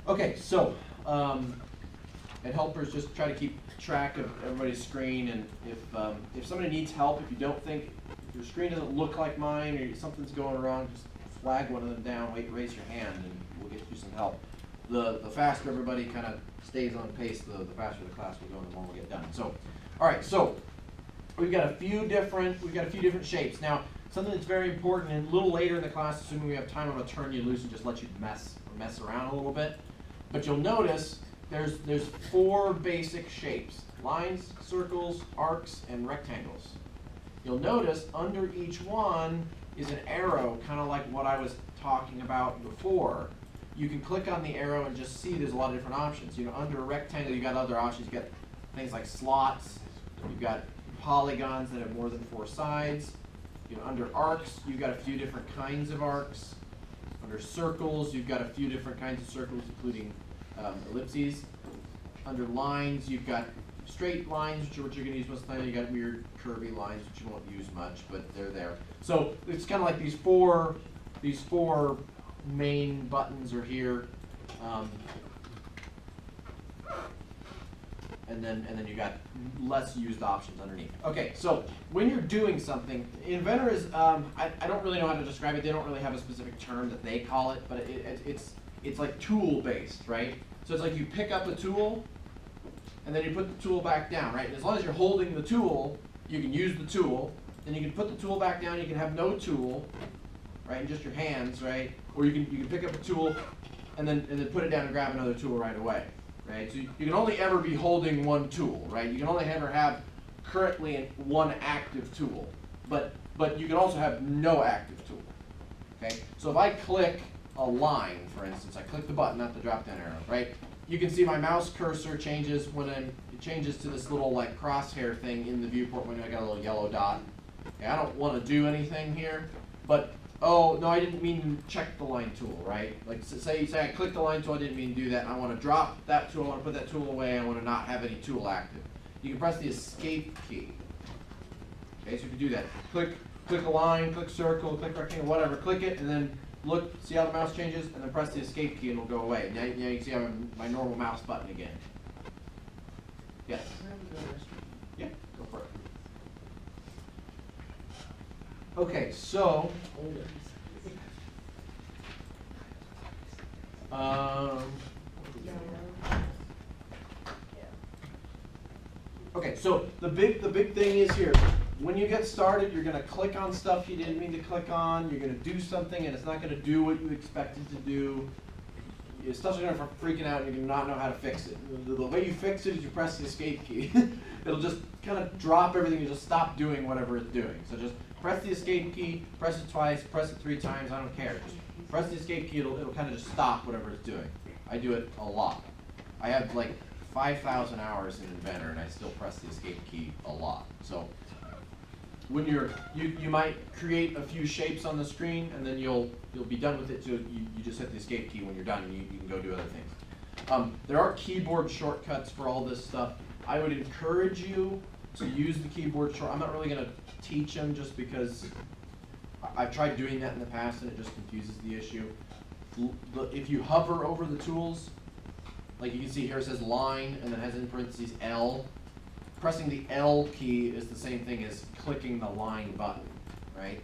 Okay, so at helpers, just try to keep track of everybody's screen, and if somebody needs help, if you don't think, if your screen doesn't look like mine or something's going wrong, just flag one of them down, raise your hand, and we'll get you some help. The faster everybody kind of stays on pace, the faster the class will go and the more we'll get done. So, all right, so we've got a few different shapes. Now, something that's very important, and a little later in the class, assuming we have time, I'm going to turn you loose and just let you mess around a little bit. But you'll notice there's 4 basic shapes: lines, circles, arcs, and rectangles. You'll notice under each one is an arrow, kind of like what I was talking about before. You can click on the arrow and just see there's a lot of different options. You know, under a rectangle, you got other options. You got things like slots. You've got polygons that have more than 4 sides. You know, under arcs, you've got a few different kinds of arcs. Under circles, you've got a few different kinds of circles, including ellipses. Under lines, you've got straight lines, which are what you're going to use most of the time. You got weird curvy lines, which you won't use much, but they're there. So it's kind of like these four main buttons are here, and then you got less used options underneath. Okay, so when you're doing something, Inventor is I don't really know how to describe it. They don't really have a specific term that they call it, but it's like tool based, right? So it's like you pick up a tool, and then you put the tool back down, right? And as long as you're holding the tool, you can use the tool. Then you can put the tool back down. You can have no tool, right, and just your hands, right? Or you can pick up a tool, and then put it down and grab another tool right away, right? So you can only ever be holding one tool, right? You can only ever have currently one active tool, but you can also have no active tool. Okay. So if I click a line, for instance, I click the button, not the drop-down arrow, right? You can see my mouse cursor changes it changes to this little like crosshair thing in the viewport window. I got a little yellow dot. Okay, I don't want to do anything here, but oh no, I didn't mean to check the line tool, right? Like say I clicked the line tool, I didn't mean to do that. I want to drop that tool. I want to put that tool away. I want to not have any tool active. You can press the escape key. Okay, so you can do that. Click a line, click circle, click rectangle, whatever. Click it, and then look, see how the mouse changes, and then press the escape key, and it'll go away. Now you can see I have my normal mouse button again. Yes. Yeah, go for it. Okay, so okay, so the big thing is here. When you get started, you're going to click on stuff you didn't mean to click on. You're going to do something, and it's not going to do what you expected to do. Your stuff's going to start freaking out, and you're going to not know how to fix it. The way you fix it is you press the escape key. It'll just kind of drop everything and just stop doing whatever it's doing. So just press the escape key, press it twice, press it 3 times. I don't care. Just press the escape key. It'll kind of just stop whatever it's doing. I do it a lot. I have like 5,000 hours in Inventor, and I still press the escape key a lot. So when you might create a few shapes on the screen, and then you'll be done with it. So you just hit the escape key when you're done, and you can go do other things. There are keyboard shortcuts for all this stuff. I would encourage you to use the keyboard short. I'm not really going to teach them just because I've tried doing that in the past, and it just confuses the issue. If you hover over the tools, like you can see here, it says line, and then it has in parentheses L. Pressing the L key is the same thing as clicking the line button, right?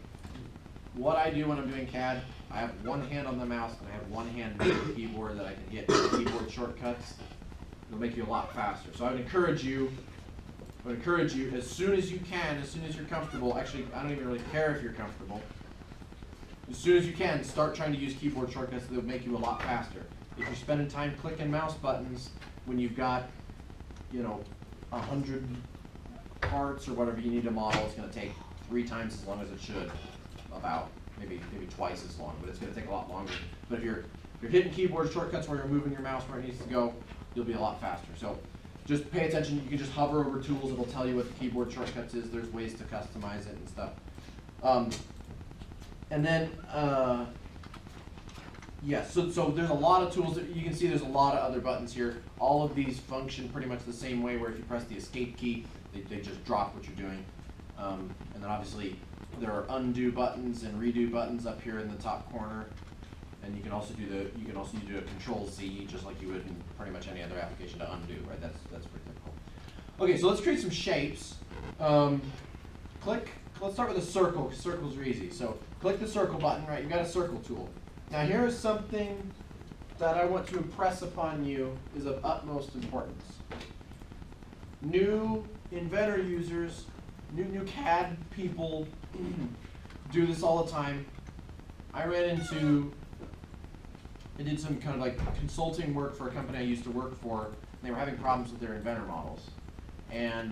What I do when I'm doing CAD, I have one hand on the mouse and I have one hand on the keyboard that I can hit with keyboard shortcuts. It'll make you a lot faster. So I would encourage you as soon as you can, as soon as you're comfortable, actually I don't even really care if you're comfortable, as soon as you can, start trying to use keyboard shortcuts. That'll make you a lot faster. If you're spending time clicking mouse buttons when you've got, 100 parts or whatever you need to model, it's going to take 3 times as long as it should, about maybe twice as long, but it's going to take a lot longer. But if you're hitting keyboard shortcuts where you're moving your mouse where it needs to go, you'll be a lot faster. So just pay attention. You can just hover over tools. It'll tell you what the keyboard shortcuts is. There's ways to customize it and stuff. And And then, yes, so there's a lot of tools that you can see. There's a lot of other buttons here. All of these function pretty much the same way, where if you press the escape key, they just drop what you're doing. And then obviously there are undo buttons and redo buttons up here in the top corner. And you can also do a Control Z, just like you would in pretty much any other application to undo, right? That's pretty typical. Okay, so let's create some shapes. Let's start with a circle, because circles are easy. So click the circle button, right? You've got a circle tool. Now here's something that I want to impress upon you is of utmost importance. New Inventor users, new CAD people do this all the time. I did some kind of like consulting work for a company I used to work for. And they were having problems with their Inventor models. And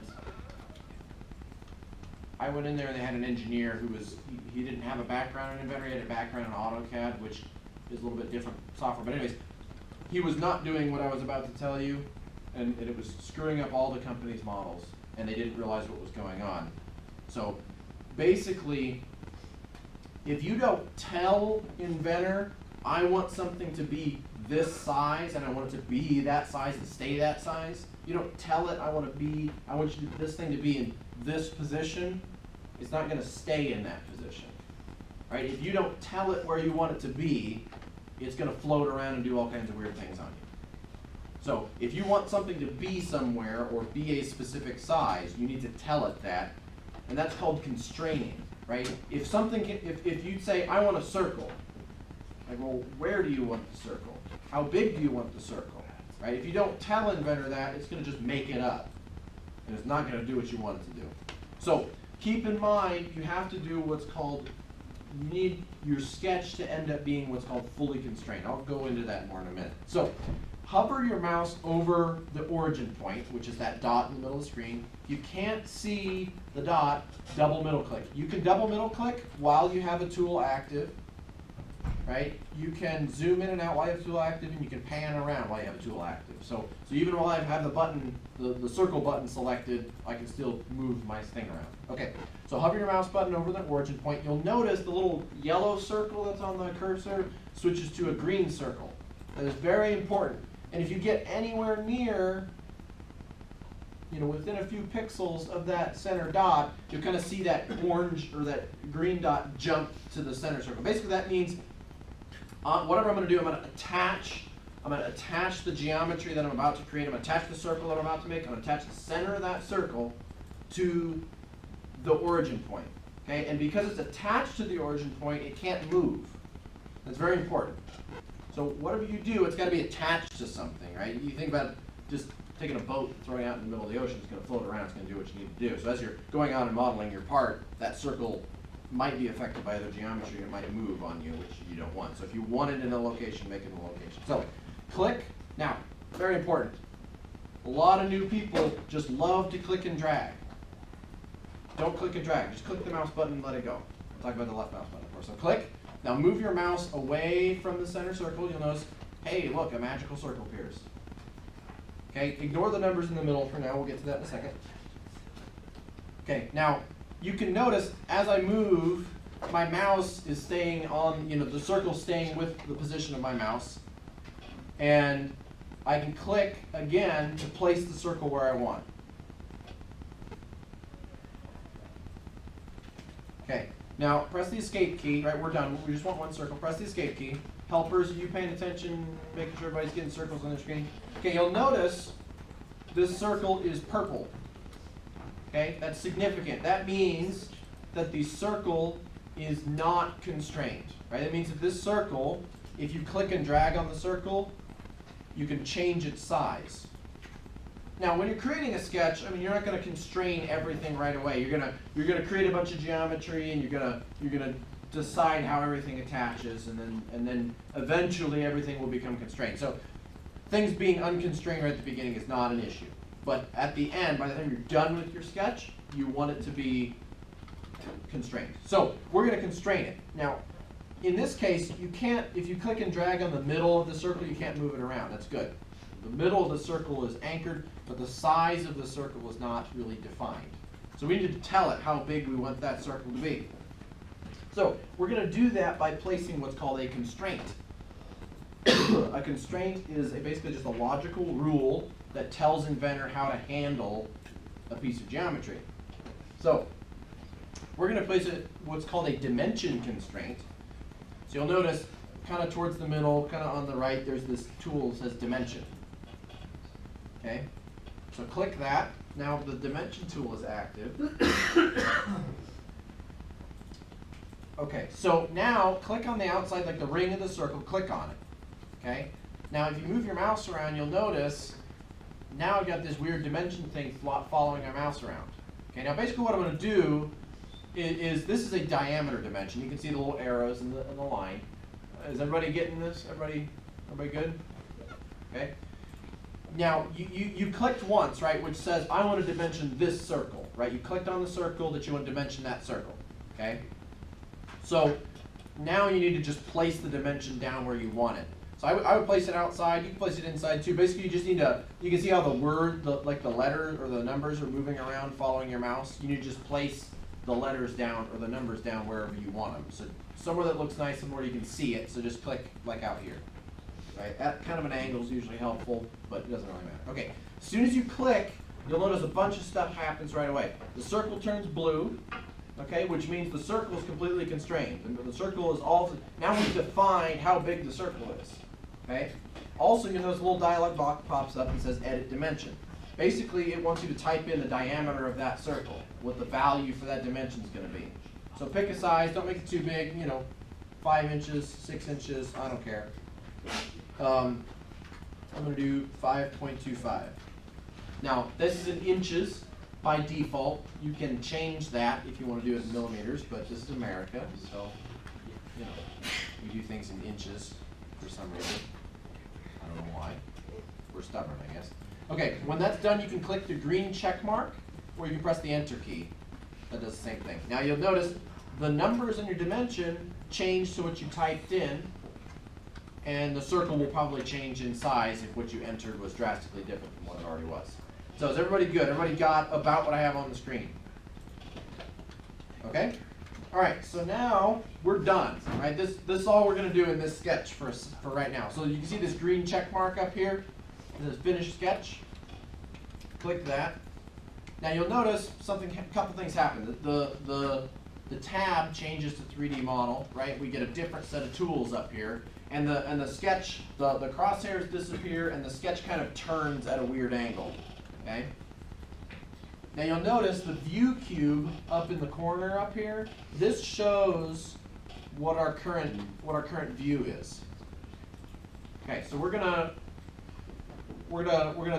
I went in there and they had an engineer who he didn't have a background in Inventor, he had a background in AutoCAD, which is a little bit different software. But anyways, he was not doing what I was about to tell you, and it was screwing up all the company's models, and they didn't realize what was going on. So basically, if you don't tell Inventor, I want something to be this size, and I want it to be that size and stay that size. You don't tell it, I want this thing to be in this position, it's not going to stay in that position. Right? If you don't tell it where you want it to be, it's going to float around and do all kinds of weird things on you. So if you want something to be somewhere or be a specific size, you need to tell it that, and that's called constraining. Right? If you say, I want a circle, like, well, where do you want the circle? How big do you want the circle? Right? If you don't tell Inventor that, it's going to just make it up. And it's not going to do what you want it to do. So keep in mind, you have to do what's called, you need your sketch to end up being what's called fully constrained. I'll go into that more in a minute. So hover your mouse over the origin point, which is that dot in the middle of the screen. If you can't see the dot, double middle click. You can double middle click while you have a tool active. Right? You can zoom in and out while you have a tool active, and you can pan around while you have a tool active. So even while I have the button, the circle button selected, I can still move my thing around. Okay, so hover your mouse button over the origin point. You'll notice the little yellow circle that's on the cursor switches to a green circle. That is very important. And if you get anywhere near, within a few pixels of that center dot, you'll kind of see that orange or that green dot jump to the center circle. Basically, that means whatever I'm going to do, I'm going to attach the geometry that I'm about to create. I'm going to attach the circle that I'm about to make. I'm going to attach the center of that circle to the origin point. Okay, and because it's attached to the origin point, it can't move. That's very important. So whatever you do, it's got to be attached to something, right? You think about just taking a boat and throwing it out in the middle of the ocean. It's going to float around. It's going to do what you need to do. So as you're going out and modeling your part, that circle might be affected by other geometry. It might move on you, which you don't want. So if you want it in a location, make it in a location. So click. Now, very important. A lot of new people just love to click and drag. Don't click and drag. Just click the mouse button and let it go. We'll talk about the left mouse button, of course. So click. Now move your mouse away from the center circle. You'll notice, hey, look, a magical circle appears. Okay, ignore the numbers in the middle for now. We'll get to that in a second. Okay, now you can notice as I move, my mouse is staying on, the circle's staying with the position of my mouse. And I can click again to place the circle where I want. Okay, now press the escape key. Right, we're done. We just want one circle. Press the escape key. Helpers, are you paying attention, making sure everybody's getting circles on their screen? Okay, you'll notice this circle is purple. Okay, that's significant. That means that the circle is not constrained. Right? That means that this circle, if you click and drag on the circle, you can change its size. Now, when you're creating a sketch, you're not going to constrain everything right away. You're gonna create a bunch of geometry, and you're gonna decide how everything attaches, and then eventually everything will become constrained. So things being unconstrained right at the beginning is not an issue. But at the end, by the time you're done with your sketch, you want it to be constrained. So we're going to constrain it. Now, in this case, you can't, if you click and drag on the middle of the circle, you can't move it around. That's good. The middle of the circle is anchored, but the size of the circle is not really defined. So we need to tell it how big we want that circle to be. So we're going to do that by placing what's called a constraint. A constraint is basically just a logical rule that tells Inventor how to handle a piece of geometry. So we're going to place what's called a dimension constraint. So you'll notice kind of towards the middle, kind of on the right, there's this tool that says dimension. Okay, so click that. Now the dimension tool is active. Okay, so now click on the outside, like the ring of the circle, click on it. Okay, now if you move your mouse around, you'll notice now I've got this weird dimension thing following our mouse around. Okay, now basically what I'm going to do is this is a diameter dimension. You can see the little arrows in the line. Is everybody getting this? Everybody good? Okay. Now you clicked once, right, which says I want to dimension this circle, right? You clicked on the circle that you want to dimension that circle. Okay. So now you need to just place the dimension down where you want it. So I would place it outside. You can place it inside too. Basically, you just need to. You can see how the word, like the letter or the numbers, are moving around following your mouse. You need to just place the letters down or the numbers down wherever you want them. So somewhere that looks nice, somewhere you can see it. So just click like out here. Right? At kind of an angle is usually helpful, but it doesn't really matter. Okay. As soon as you click, you'll notice a bunch of stuff happens right away. The circle turns blue. Okay, which means the circle is completely constrained. And the circle is all, now we've defined how big the circle is. Okay. Also, you notice a little dialog box pops up and says edit dimension. Basically, it wants you to type in the diameter of that circle, what the value for that dimension is going to be. So pick a size, don't make it too big, 5 inches, 6 inches, I don't care. I'm going to do 5.25. Now, this is in inches. By default, you can change that if you want to do it in millimeters, but this is America, so we do things in inches for some reason. I don't know why. We're stubborn, I guess. Okay, when that's done, you can click the green check mark, or you can press the enter key. That does the same thing. Now you'll notice the numbers in your dimension change to what you typed in, and the circle will probably change in size if what you entered was drastically different from what it already was. So is everybody good? Everybody got about what I have on the screen? Okay? All right, so now we're done. Right? This is all we're going to do in this sketch for right now. So you can see this green check mark up here. It says finish sketch. Click that. Now you'll notice a couple things happen. The tab changes to 3D model, right? We get a different set of tools up here. And the sketch, the crosshairs disappear, and the sketch kind of turns at a weird angle. Okay. Now you'll notice the view cube up in the corner up here. This shows what our current view is. Okay, so we're gonna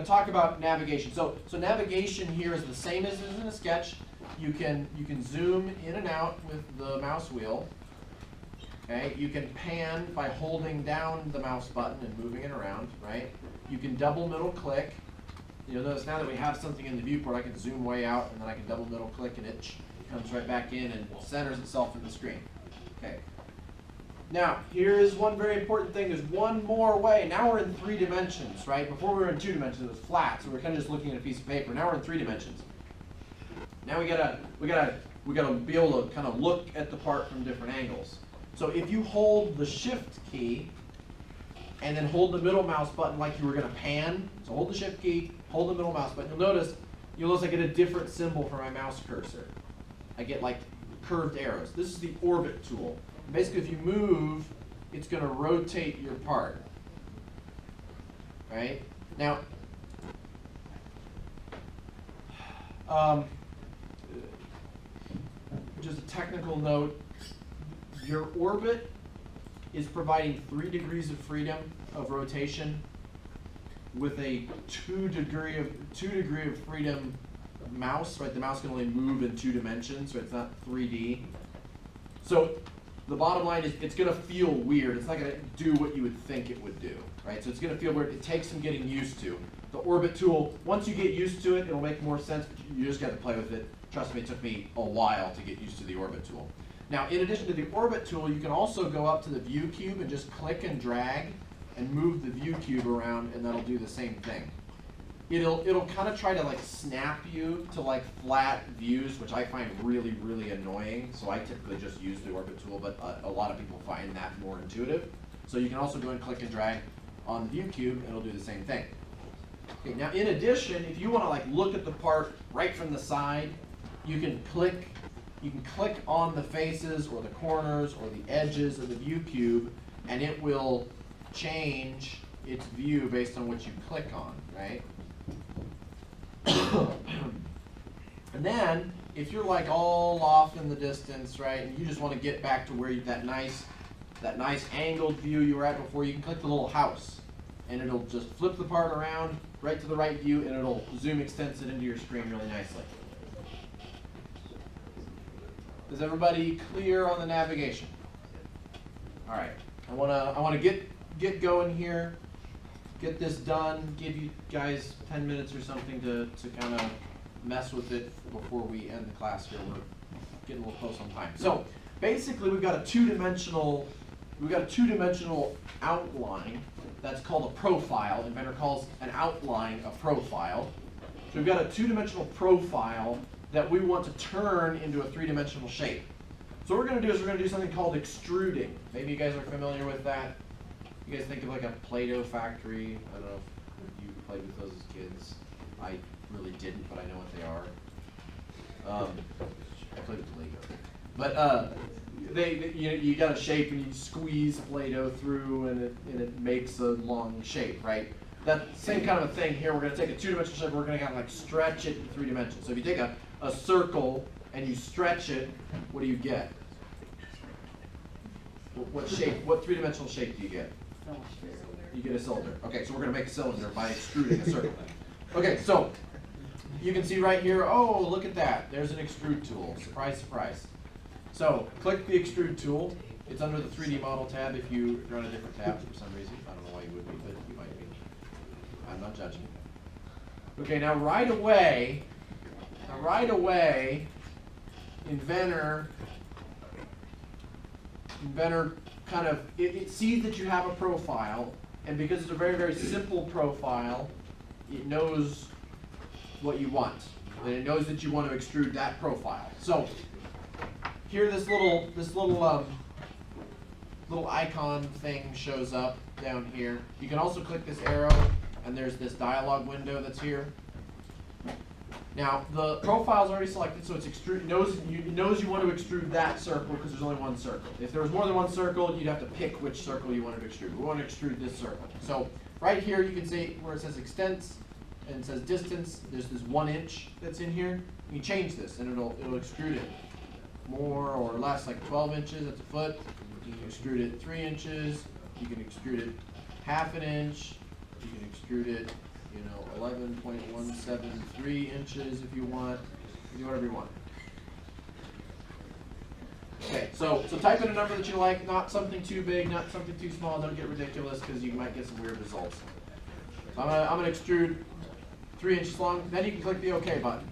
talk about navigation. So navigation here is the same as in a sketch. You can zoom in and out with the mouse wheel. Okay, you can pan by holding down the mouse button and moving it around. Right. You can double middle click. You'll notice now that we have something in the viewport, I can zoom way out, and then I can double middle click, and it comes right back in and centers itself in the screen. Okay. Now, here is one very important thing. There's one more way. Now we're in 3 dimensions, right? Before we were in 2 dimensions. It was flat, so we're kind of just looking at a piece of paper. Now we're in 3 dimensions. Now we gotta be able to kind of look at the part from different angles. So if you hold the Shift key and then hold the middle mouse button like you were going to pan, so hold the Shift key, hold the middle mouse button, you'll notice I get a different symbol for my mouse cursor. I get like curved arrows. This is the orbit tool. Basically, if you move, it's going to rotate your part. Right? Now, just a technical note, your orbit is providing 3 degrees of freedom of rotation with a 2 degree of freedom mouse, right? The mouse can only move in 2 dimensions, right? It's not 3D. So the bottom line is it's going to feel weird. It's not going to do what you would think it would do, right? So it's going to feel weird. It takes some getting used to. The orbit tool, once you get used to it, it'll make more sense, but you just got to play with it. Trust me, it took me a while to get used to the orbit tool. Now, in addition to the orbit tool, you can also go up to the view cube and just click and drag and move the view cube around, and that'll do the same thing. it'll kind of try to like snap you to like flat views, which I find really, really annoying. So I typically just use the orbit tool, but a lot of people find that more intuitive. So you can also go and click and drag on the view cube, and it'll do the same thing. Okay, now in addition, if you want to like look at the part right from the side, you can click on the faces or the corners or the edges of the view cube, and it will change its view based on what you click on, right? And then, if you're like all off in the distance, right, and you just want to get back to where that nice angled view you were at before, you can click the little house, and it'll just flip the part around right to the right view, and it'll zoom extends it into your screen really nicely. Is everybody clear on the navigation? All right, I wanna get going here, get this done, give you guys 10 minutes or something to kind of mess with it before we end the class here. We're getting a little close on time. So basically, we've got a two-dimensional outline that's called a profile. Inventor calls an outline a profile. So we've got a two-dimensional profile that we want to turn into a three-dimensional shape. So what we're going to do is we're going to do something called extruding. Maybe you guys are familiar with that. You guys think of like a Play-Doh factory. I don't know if you played with those as kids. I really didn't, but I know what they are. I played with Lego. But you got a shape and you squeeze Play-Doh through and it makes a long shape, right? That same kind of a thing here. We're going to take a two-dimensional shape. We're going to kind of like stretch it in 3 dimensions. So if you take a circle and you stretch it, what do you get? What shape? What 3-dimensional shape do you get? You get a cylinder. Okay, so we're going to make a cylinder by extruding a circle. Okay, so you can see right here, oh, look at that. There's an extrude tool. Surprise, surprise. So click the extrude tool. It's under the 3D model tab if you're on a different tab for some reason. I don't know why you would be, but you might be. I'm not judging. Okay, now right away, Inventor kind of, it sees that you have a profile, and because it's a very, very simple profile, it knows what you want. And it knows that you want to extrude that profile. So here this little icon thing shows up down here. You can also click this arrow, and there's this dialog window that's here. Now the profile is already selected, so it's it knows you want to extrude that circle because there's only one circle. If there was more than one circle, you'd have to pick which circle you wanted to extrude. We want to extrude this circle. So right here you can see where it says extents and it says distance. There's this 1 inch that's in here. You change this and it'll extrude it more or less, like 12 inches. That's a foot. You can extrude it 3 inches. You can extrude it ½ an inch. You can extrude it, 11.173 inches if you want. You can do whatever you want. Okay, so type in a number that you like, not something too big, not something too small. Don't get ridiculous because you might get some weird results. So I'm gonna extrude 3 inches long. Then you can click the OK button.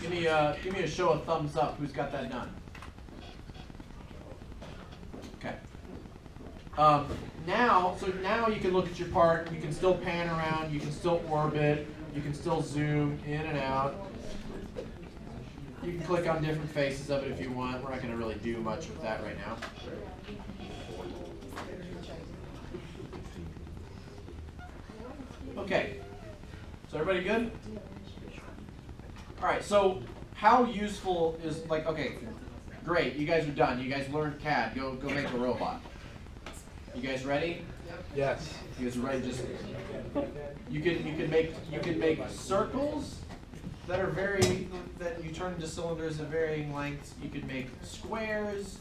Give me a show of thumbs up. Who's got that done? Okay. Now you can look at your part. You can still pan around. You can still orbit. You can still zoom in and out. You can click on different faces of it if you want. We're not going to really do much with that right now. Okay. So everybody good? All right. So how useful is okay? Great. You guys are done. You guys learned CAD. Go make a robot. You guys ready? Yes. You guys are ready? Just you can make circles that you turn into cylinders of varying lengths. You could make squares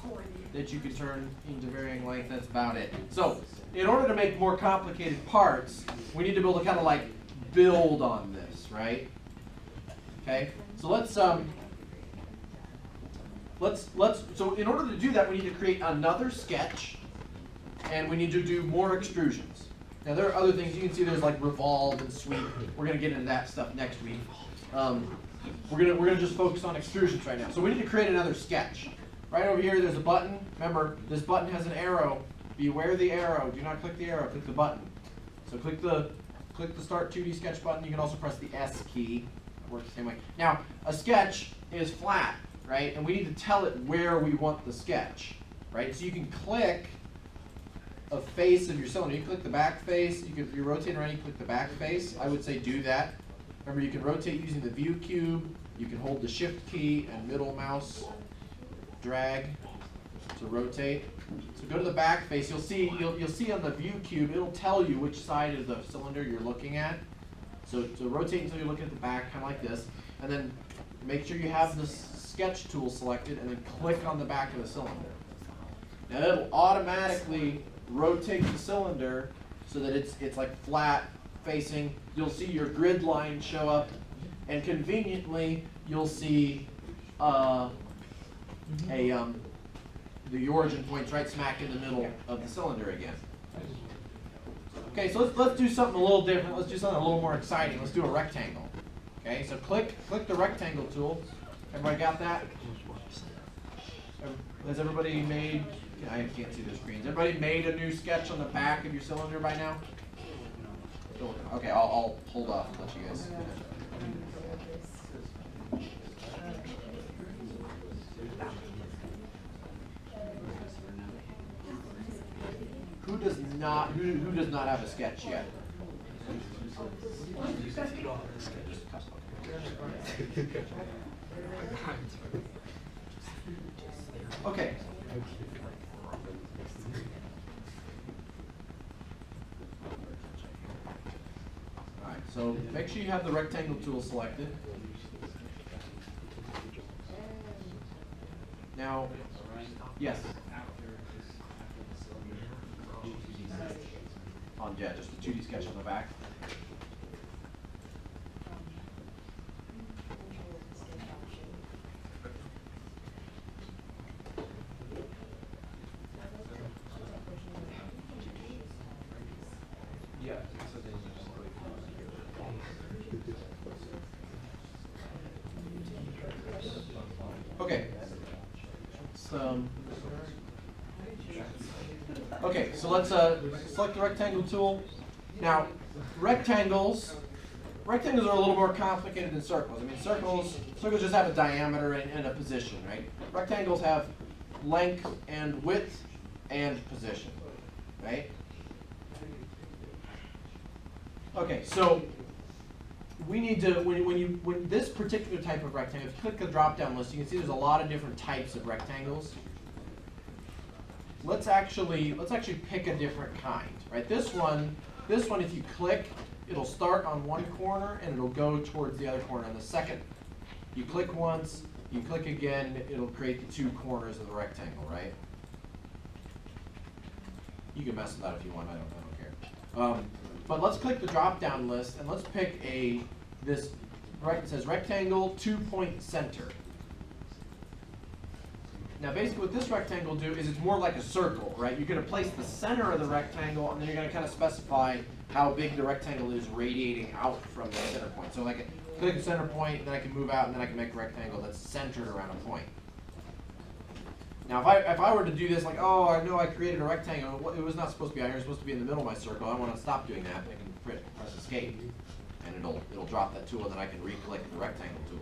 that you could turn into varying lengths. That's about it. So in order to make more complicated parts, we need to be able to kind of like build on this, right? Okay. So so in order to do that, we need to create another sketch, and we need to do more extrusions. Now there are other things. You can see there's like revolve and sweep. We're gonna get into that stuff next week. We're gonna just focus on extrusions right now. So we need to create another sketch. Right over here, there's a button. Remember, this button has an arrow beware the arrow. Do not click the arrow, click the button. So click the Start 2D Sketch button. You can also press the S key. It works the same way. Now, a sketch is flat, right? And we need to tell it where we want the sketch, right? So you can click a face of your cylinder. You click the back face. If you're rotating around, you click the back face. I would say do that. Remember, you can rotate using the view cube. You can hold the shift key and middle mouse drag to rotate. So go to the back face. You'll see on the view cube, it'll tell you which side of the cylinder you're looking at. So rotate until you're looking at the back, kind of like this, and then make sure you have the sketch tool selected, and then click on the back of the cylinder. Now it'll automatically rotate the cylinder so that it's like flat facing. You'll see your grid line show up, and conveniently you'll see the origin point's right smack in the middle of the cylinder again. Okay, so let's do something a little different. Let's do something a little more exciting. Let's do a rectangle. Okay, so click the rectangle tool. Everybody got that? Has everybody made? I can't see the screens. Everybody made a new sketch on the back of your cylinder by now? Okay, I'll hold off and let you guys. Who does not have a sketch yet? Okay. Alright, so make sure you have the rectangle tool selected. Now, yes. Yeah, just a 2D sketch on the back. Yeah. Okay. Okay, so let's select the rectangle tool. Now, rectangles are a little more complicated than circles. I mean, circles just have a diameter and a position, right? Rectangles have length and width and position, right? Okay, so we need to, when this particular type of rectangle, if you click the drop-down list, you can see there's a lot of different types of rectangles. Let's actually pick a different kind, right? This one, if you click, it'll start on one corner and it'll go towards the other corner. And the second you click once, you click again, it'll create the two corners of the rectangle, right? You can mess with that if you want. I don't care. But let's click the drop-down list and let's pick it says rectangle 2-point center. Now basically what this rectangle will do is it's more like a circle, right? You're going to place the center of the rectangle and then you're going to kind of specify how big the rectangle is radiating out from the center point. So like click the center point, then I can move out and then I can make a rectangle that's centered around a point. Now if I were to do this like, oh, I know I created a rectangle, it was not supposed to be out here, it's supposed to be in the middle of my circle, I want to stop doing that, I can press escape and it'll drop that tool and then I can re-click the rectangle tool.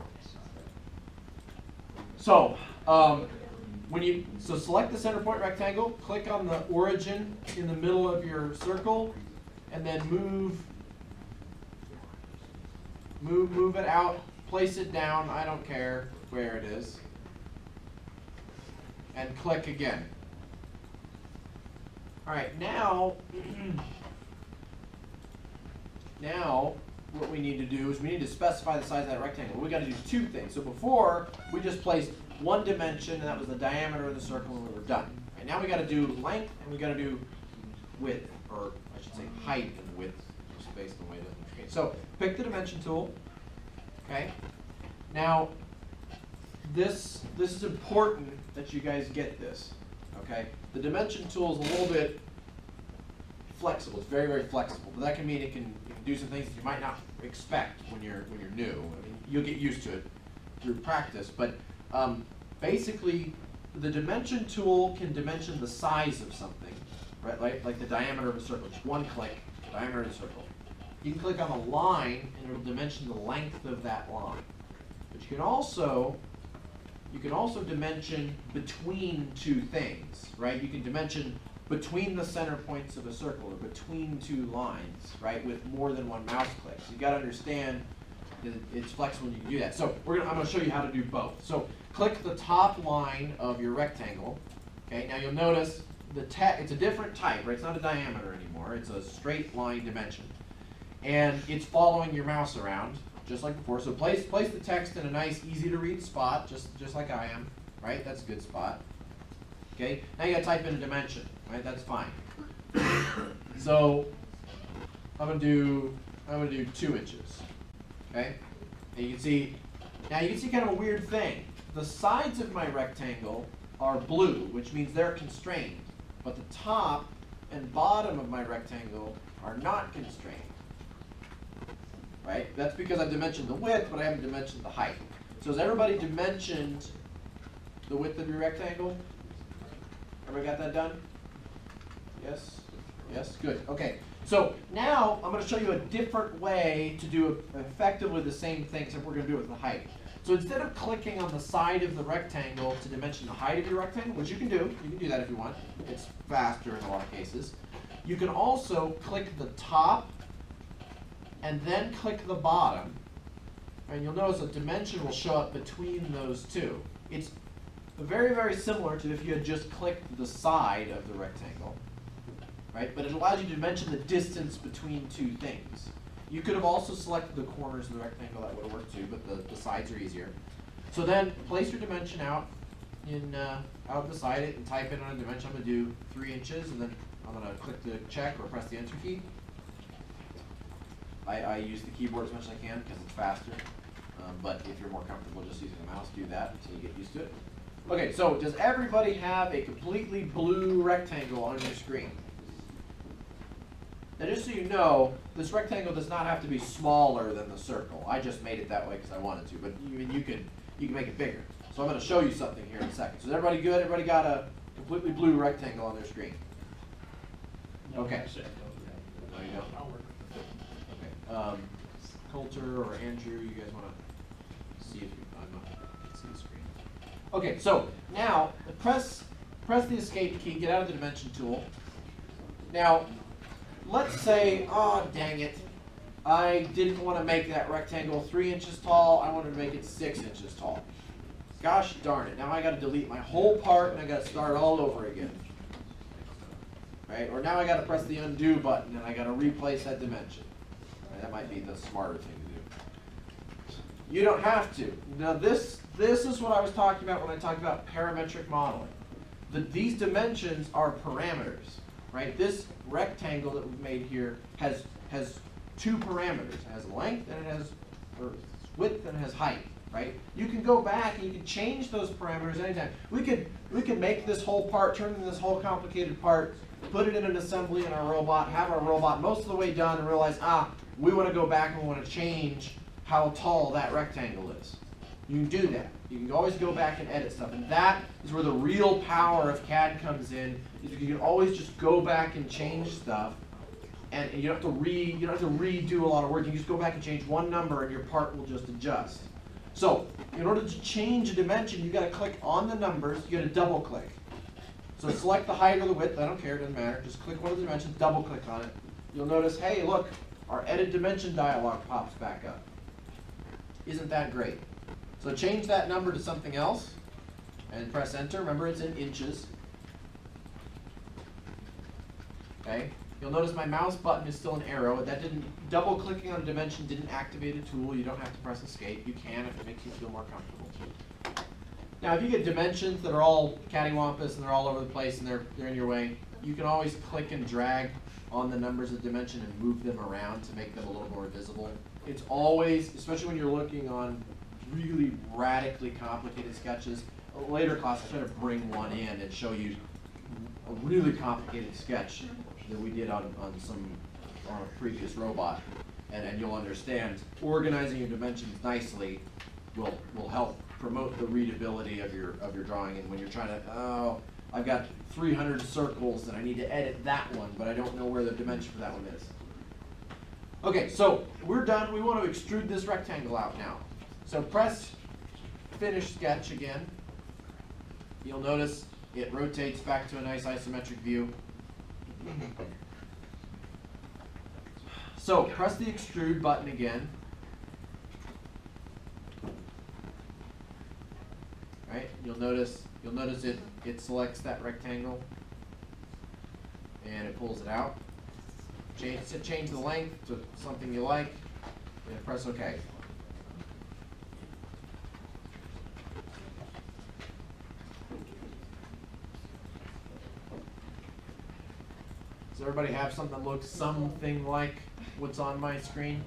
So, select the center point rectangle, click on the origin in the middle of your circle, and then move it out, place it down, I don't care where it is, and click again. Alright, now what we need to do is we need to specify the size of that rectangle. We got to do two things. So before, we just placed one dimension, and that was the diameter of the circle, and we were done. And now we got to do length, and we got to do width, or I should say height and width, just based on the way it is on the screen. So pick the dimension tool. Okay. Now, this is important that you guys get this. Okay. The dimension tool is a little bit flexible. It's very, very flexible, but that can mean it can do some things that you might not expect when you're new. I mean, you'll get used to it through practice, but basically, the dimension tool can dimension the size of something, right? Like the diameter of a circle, just one click, diameter of the circle. You can click on a line and it'll dimension the length of that line. But you can also dimension between two things, right? You can dimension between the center points of a circle or between two lines, right, with more than one mouse click. So you got to understand that it's flexible and you can do that. So I'm going to show you how to do both. So click the top line of your rectangle. Okay, now you'll notice it's a different type, right? It's not a diameter anymore. It's a straight line dimension. And it's following your mouse around, just like before. So place the text in a nice, easy to read spot, just like I am, right? That's a good spot. Okay, now you gotta type in a dimension, right? That's fine. So I'm gonna do 2 inches. Okay? And you can see kind of a weird thing. The sides of my rectangle are blue, which means they're constrained. But the top and bottom of my rectangle are not constrained. Right? That's because I've dimensioned the width, but I haven't dimensioned the height. So has everybody dimensioned the width of your rectangle? Everybody got that done? Yes? Yes? Good. Okay. So now I'm going to show you a different way to do effectively the same thing, except we're going to do it with the height. So instead of clicking on the side of the rectangle to dimension the height of your rectangle, which you can do that if you want. It's faster in a lot of cases. You can also click the top and then click the bottom, and you'll notice a dimension will show up between those two. It's very, very similar to if you had just clicked the side of the rectangle, right? But it allows you to dimension the distance between two things. You could have also selected the corners of the rectangle, that would have worked too, but the sides are easier. So then place your dimension out beside it and type in on a dimension. I'm going to do 3 inches, and then I'm going to click the check or press the enter key. I use the keyboard as much as I can because it's faster, but if you're more comfortable just using the mouse, do that until you get used to it. Okay, so does everybody have a completely blue rectangle on your screen? Now just so you know, this rectangle does not have to be smaller than the circle. I just made it that way because I wanted to, but you can make it bigger. So I'm going to show you something here in a second. So is everybody good? Everybody got a completely blue rectangle on their screen? Okay. No, you don't? Coulter or Andrew, you guys want to see if I'm not see the screen. Okay, so now press the escape key, get out of the dimension tool. Now, let's say, oh dang it, I didn't want to make that rectangle 3 inches tall, I wanted to make it 6 inches tall. Gosh darn it, now I got to delete my whole part and I got to start all over again. Right? Or now I got to press the undo button and I got to replace that dimension. That might be the smarter thing to do. You don't have to. Now this is what I was talking about when I talked about parametric modeling. These dimensions are parameters, right? This rectangle that we've made here has 2 parameters. It has length and it has width and it has height, right? You can go back and you can change those parameters anytime. We could make this whole part, turn into this whole complicated part, put it in an assembly in our robot, have our robot most of the way done and realize, we want to go back and we want to change how tall that rectangle is. You can do that. You can always go back and edit stuff. And that is where the real power of CAD comes in, is you can always just go back and change stuff. And you don't have to redo a lot of work. You can just go back and change one number and your part will just adjust. So in order to change a dimension, you've got to click on the numbers, you got to double click. So select the height or the width, I don't care, it doesn't matter. Just click one of the dimensions, double click on it. You'll notice, hey, look, our edit dimension dialog pops back up. Isn't that great? So change that number to something else and press enter. Remember, it's in inches. Okay. You'll notice my mouse button is still an arrow. Double clicking on a dimension didn't activate a tool. You don't have to press escape. You can if it makes you feel more comfortable. Now, if you get dimensions that are all cattywampus and they're all over the place and they're in your way, you can always click and drag on the numbers of dimension and move them around to make them a little more visible. It's always, especially when you're looking on really radically complicated sketches. A later class, I'll try to bring one in and show you a really complicated sketch that we did on a previous robot, and you'll understand organizing your dimensions nicely will help promote the readability of your drawing. And when you're trying to, I've got 300 circles and I need to edit that one, but I don't know where the dimension for that one is. Okay, so we're done. We want to extrude this rectangle out now. So press finish sketch again. You'll notice it rotates back to a nice isometric view. So press the extrude button again. Right? You'll notice it selects that rectangle and it pulls it out. Change the length to something you like and press OK. Does everybody have something that looks something like what's on my screen?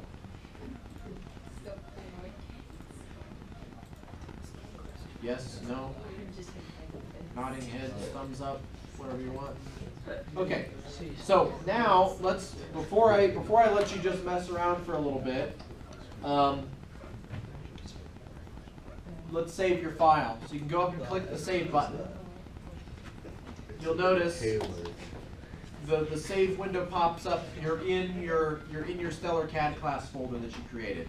Yes? No? Nodding heads, thumbs up, whatever you want. Okay, so now let's before I let you just mess around for a little bit, let's save your file. So you can go up and click the save button. You'll notice the save window pops up. You're in your Stellar CAD class folder that you created.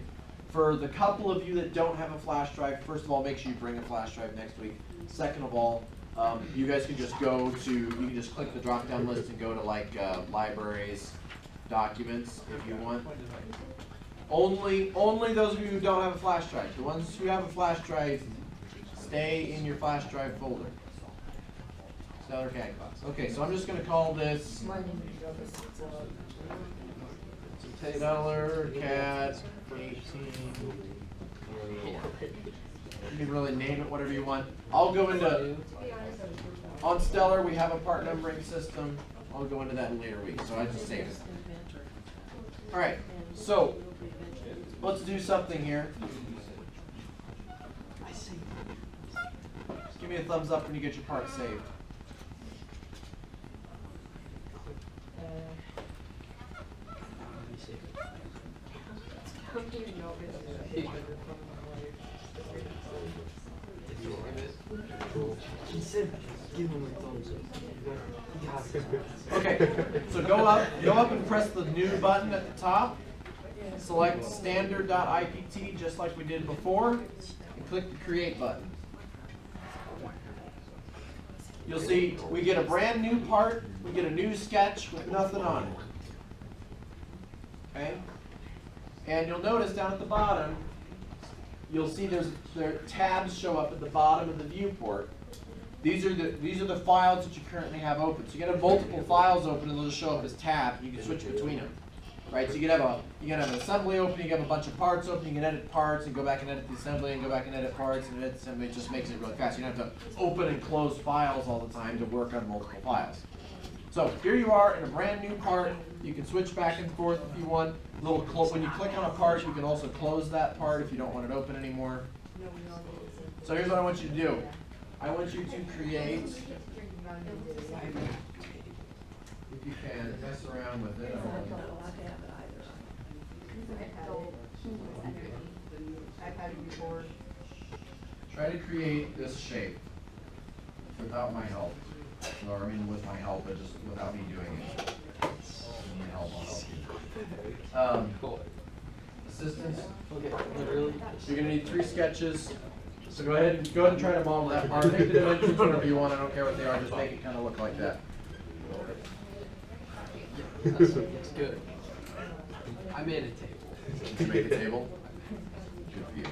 For the couple of you that don't have a flash drive, first of all, make sure you bring a flash drive next week. Second of all, you guys can just go to, you can just click the drop down list and go to like libraries, documents if you want. Only those of you who don't have a flash drive. The ones who have a flash drive, stay in your flash drive folder. Stellar CAD class. Okay, so I'm just going to call this Stellar CAD 18. You can really name it whatever you want. I'll go into, on Stellar we have a part numbering system. I'll go into that in later weeks, so I just saved it. Alright, so let's do something here. Just give me a thumbs up when you get your part saved. Okay, so go up and press the new button at the top. Select standard.ipt just like we did before, and click the create button. You'll see we get a brand new part, we get a new sketch with nothing on it. Okay? And you'll notice down at the bottom, you'll see there tabs show up at the bottom of the viewport. These are the files that you currently have open. So you can have multiple files open and they'll just show up as tabs. You can switch between them. Right? So you can have an assembly open, you can have a bunch of parts open, you can edit parts and go back and edit the assembly and go back and edit parts and edit the assembly. It just makes it really fast. You don't have to open and close files all the time to work on multiple files. So here you are in a brand new part. You can switch back and forth if you want. When you click on a part, you can also close that part if you don't want it open anymore. So here's what I want you to do. I want you to create, if you can, mess around with it. Try to create this shape without my help. Or I mean with my help, but just without me doing it. If you need help, I'll help you. Assistance. Okay, literally. You're gonna need 3 sketches. So go ahead and try to model that part. Make the dimensions whatever you want. I don't care what they are. Just make it kind of look like that. That's good. I made a table. Did you make a table? Good for you.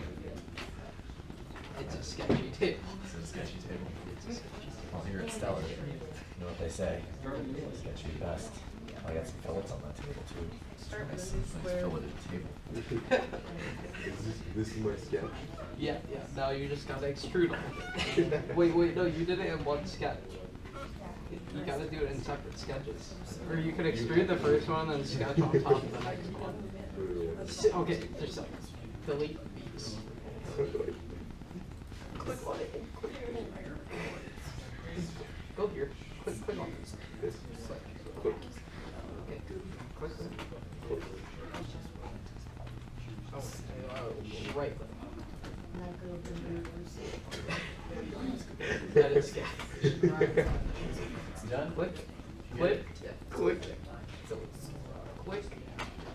It's a sketchy table. It's a sketchy table. It's a sketchy table. Well, here at Stellar, you know what they say. Sketchy best. I got some fillets on that table too. Nice filleted table. This is my sketch. Yeah. Now you just gotta extrude them. Wait, no, you did it in one sketch. You gotta do it in separate sketches. Or you could extrude the first one and sketch on top of the next one. Okay, just like delete these. Click on it. Go here. Click on this. Click. Okay. Click it. Right. That is sketch. done? Click, click, click, click.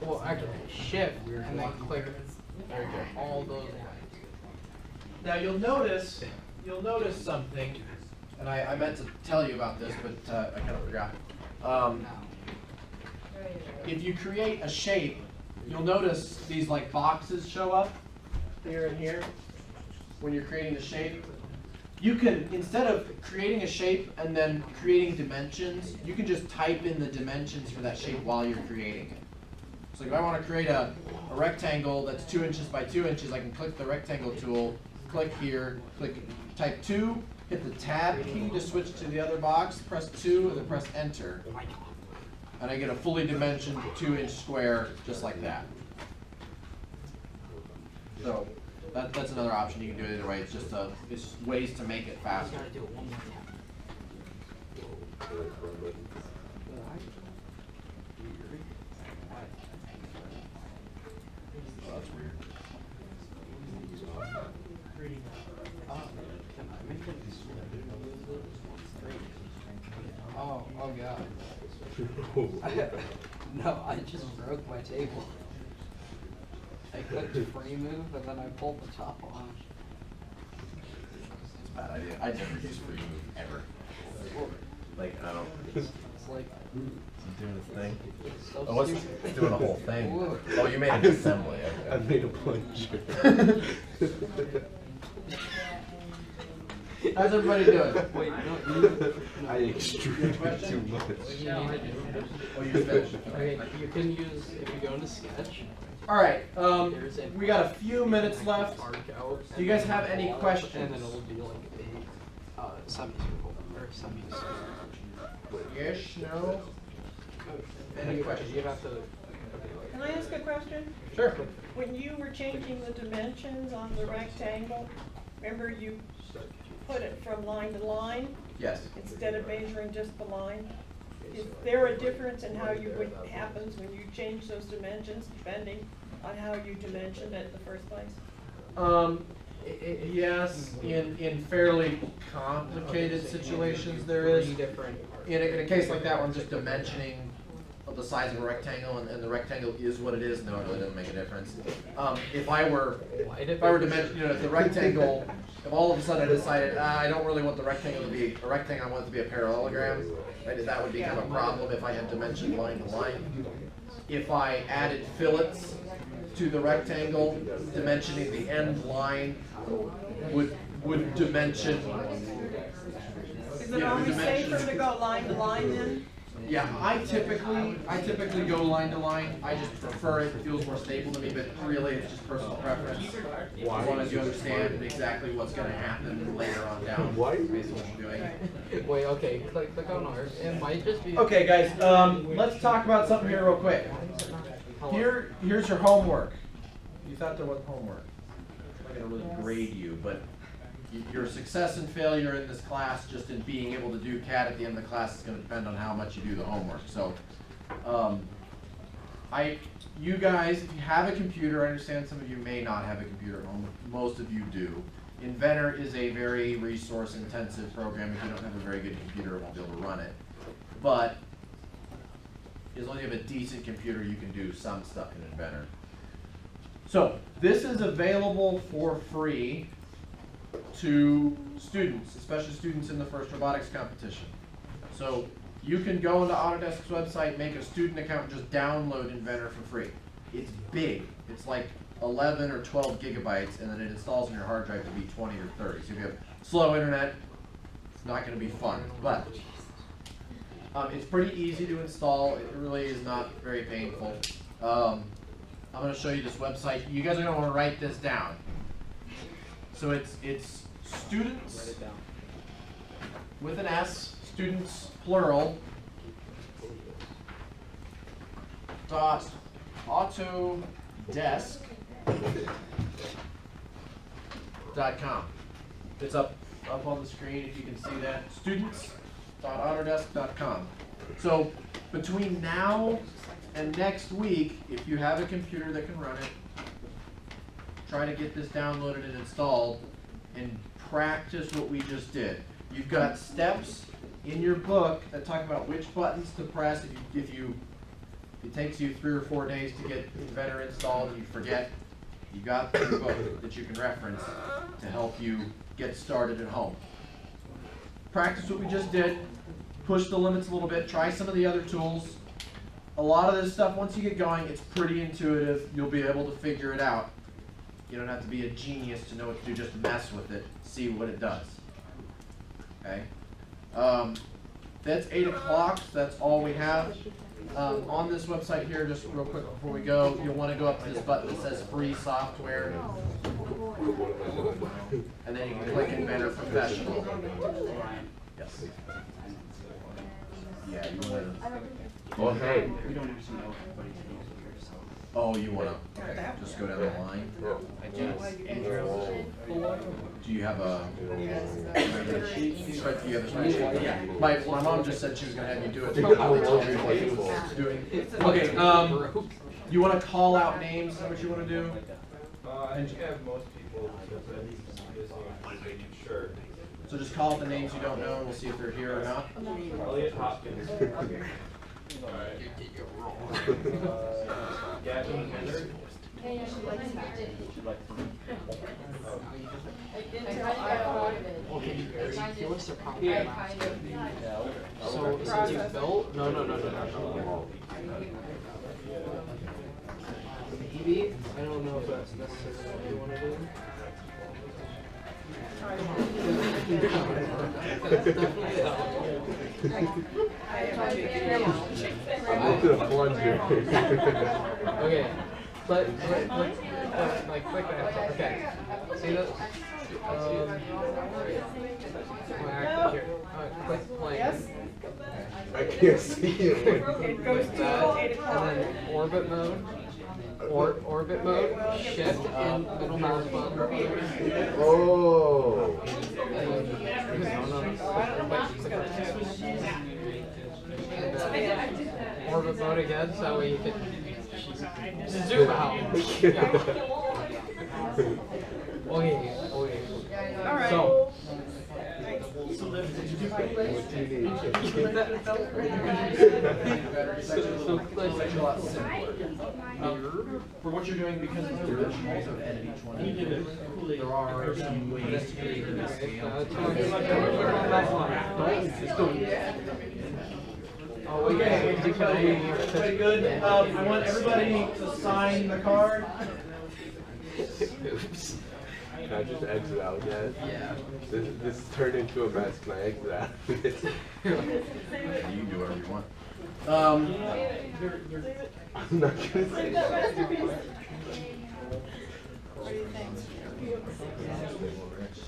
Well, actually, shift and then click all those lines. Now you'll notice something, and I meant to tell you about this, but I kind of forgot. If you create a shape, you'll notice these like boxes show up here and here when you're creating the shape. You can, instead of creating a shape and then creating dimensions, you can just type in the dimensions for that shape while you're creating it. So if I want to create a rectangle that's 2 inches by 2 inches, I can click the rectangle tool, click here, click type 2, hit the tab key to switch to the other box, press 2, and then press enter. And I get a fully dimensioned 2-inch square just like that. So that's another option. You can do it either way. It's just it's ways to make it faster. Gotta do it one more time. Oh, that's weird. Oh god. No, I just broke my table. I clicked free move and then I pulled the top off. It's a bad idea. I never use free move ever. Like I don't. It's like It's doing its thing. so Oh, it's stupid. doing the whole thing. Whoa. Oh, you made an assembly. I made a plunger. How's everybody doing? Wait, no, I extruded question? too much. what you need to do. Oh, you finished. Okay, you can use, if you go into Sketch, All right. there's a We got a few minutes left. arc out. Do you guys have any And questions? then it'll be like a semicircle or semicircle. Yes. No. Any questions? You have to. Can I ask a question? Sure. When you were changing the dimensions on the rectangle, remember you put it from line to line Yes. instead of measuring just the line? Is there a difference in how what happens when you change those dimensions depending on how you dimensioned it in the first place? Yes. In fairly complicated situations, there is. Three different. In a case like that, where I'm just dimensioning the size of a rectangle, and the rectangle is what it is, no, it really doesn't make a difference. If I were dimension, if the rectangle, if all of a sudden I decided I don't really want the rectangle to be a rectangle, I want it to be a parallelogram, right, that would become a problem if I had dimension line to line. If I added fillets to the rectangle, dimensioning the end line would dimension. Is it always safer to go line to line then? Yeah, I typically go line to line. I just prefer it. It feels more stable to me, but really it's just personal preference. As long as you understand exactly what's going to happen later on down based on what you're doing. Wait, okay, click on ours. It might just be. Okay, guys, let's talk about something here real quick. Here's your homework. You thought there wasn't homework. I'm not going to really grade you, but your success and failure in this class, just in being able to do CAD at the end of the class, is going to depend on how much you do the homework. So, you guys, if you have a computer, I understand some of you may not have a computer at home. Most of you do. Inventor is a very resource-intensive program. If you don't have a very good computer, it won't be able to run it. But as long as you have a decent computer, you can do some stuff in Inventor. So this is available for free to students, especially students in the first robotics competition. So you can go into Autodesk's website, make a student account, and just download Inventor for free. It's big. It's like 11 or 12 gigabytes, and then it installs on your hard drive to be 20 or 30. So if you have slow internet, it's not going to be fun. But it's pretty easy to install. It really is not very painful. I'm going to show you this website. You guys are going to want to write this down. So it's students with an S, students plural, dot autodesk.com. It's up on the screen if you can see that. Students.autodesk.com. So between now and next week, if you have a computer that can run it, try to get this downloaded and installed and practice what we just did. You've got steps in your book that talk about which buttons to press if it takes you 3 or 4 days to get Inventor installed and you forget, you got the book that you can reference to help you get started at home. Practice what we just did, push the limits a little bit, try some of the other tools. A lot of this stuff, once you get going, it's pretty intuitive. You'll be able to figure it out. You don't have to be a genius to know what to do, just mess with it, see what it does. Okay? That's 8 o'clock, so that's all we have. On this website here, just real quick before we go, you'll want to go up to this button that says free software. And then you can click Inventor Professional. Yes. Yeah, you want to. Oh, hey. We don't actually know if everybody's using it, so. Oh, you want to? Okay, just go down the line. Do you have a spreadsheet? You have a spreadsheet? Yeah. My mom just said she was going to have you do it. Okay. You want to call out names? Is that what you want to do? I think I have most people making sure. So just call out the names you don't know, and we'll see if they're here or not. Elliot Hopkins. Gavin Henry. Okay, give us a problem. So, since you built, no. Maybe, I don't know if that's necessarily what you want to do. That's definitely I'm looking at a plunger. Okay, click that. Okay, see that? Here. Click plane. Yes? I can't see it. It goes to 8 o'clock. And then orbit mode. Orbit mode, shift, and middle mouse button. Oh. Orbit mode again, so you can zoom out. Okay. All right. So. For what you're doing, because it's original, so to edit each one, there are some ways to create this scale. Okay, pretty good. I want everybody to sign the card. Oops. Can I just exit out yet? Yeah. This turned into a mess. Can I exit out? You can do whatever you want. I'm not gonna say that.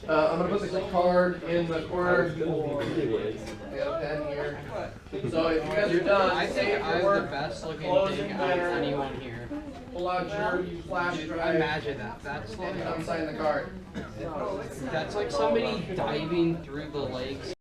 I'm gonna put the card in the corner. I got a pen here. So if you guys are done, I think I have the best looking thing out of anyone here. pull out your flash drive. Imagine that. That's like And unsign the card. that's like somebody diving through the lakes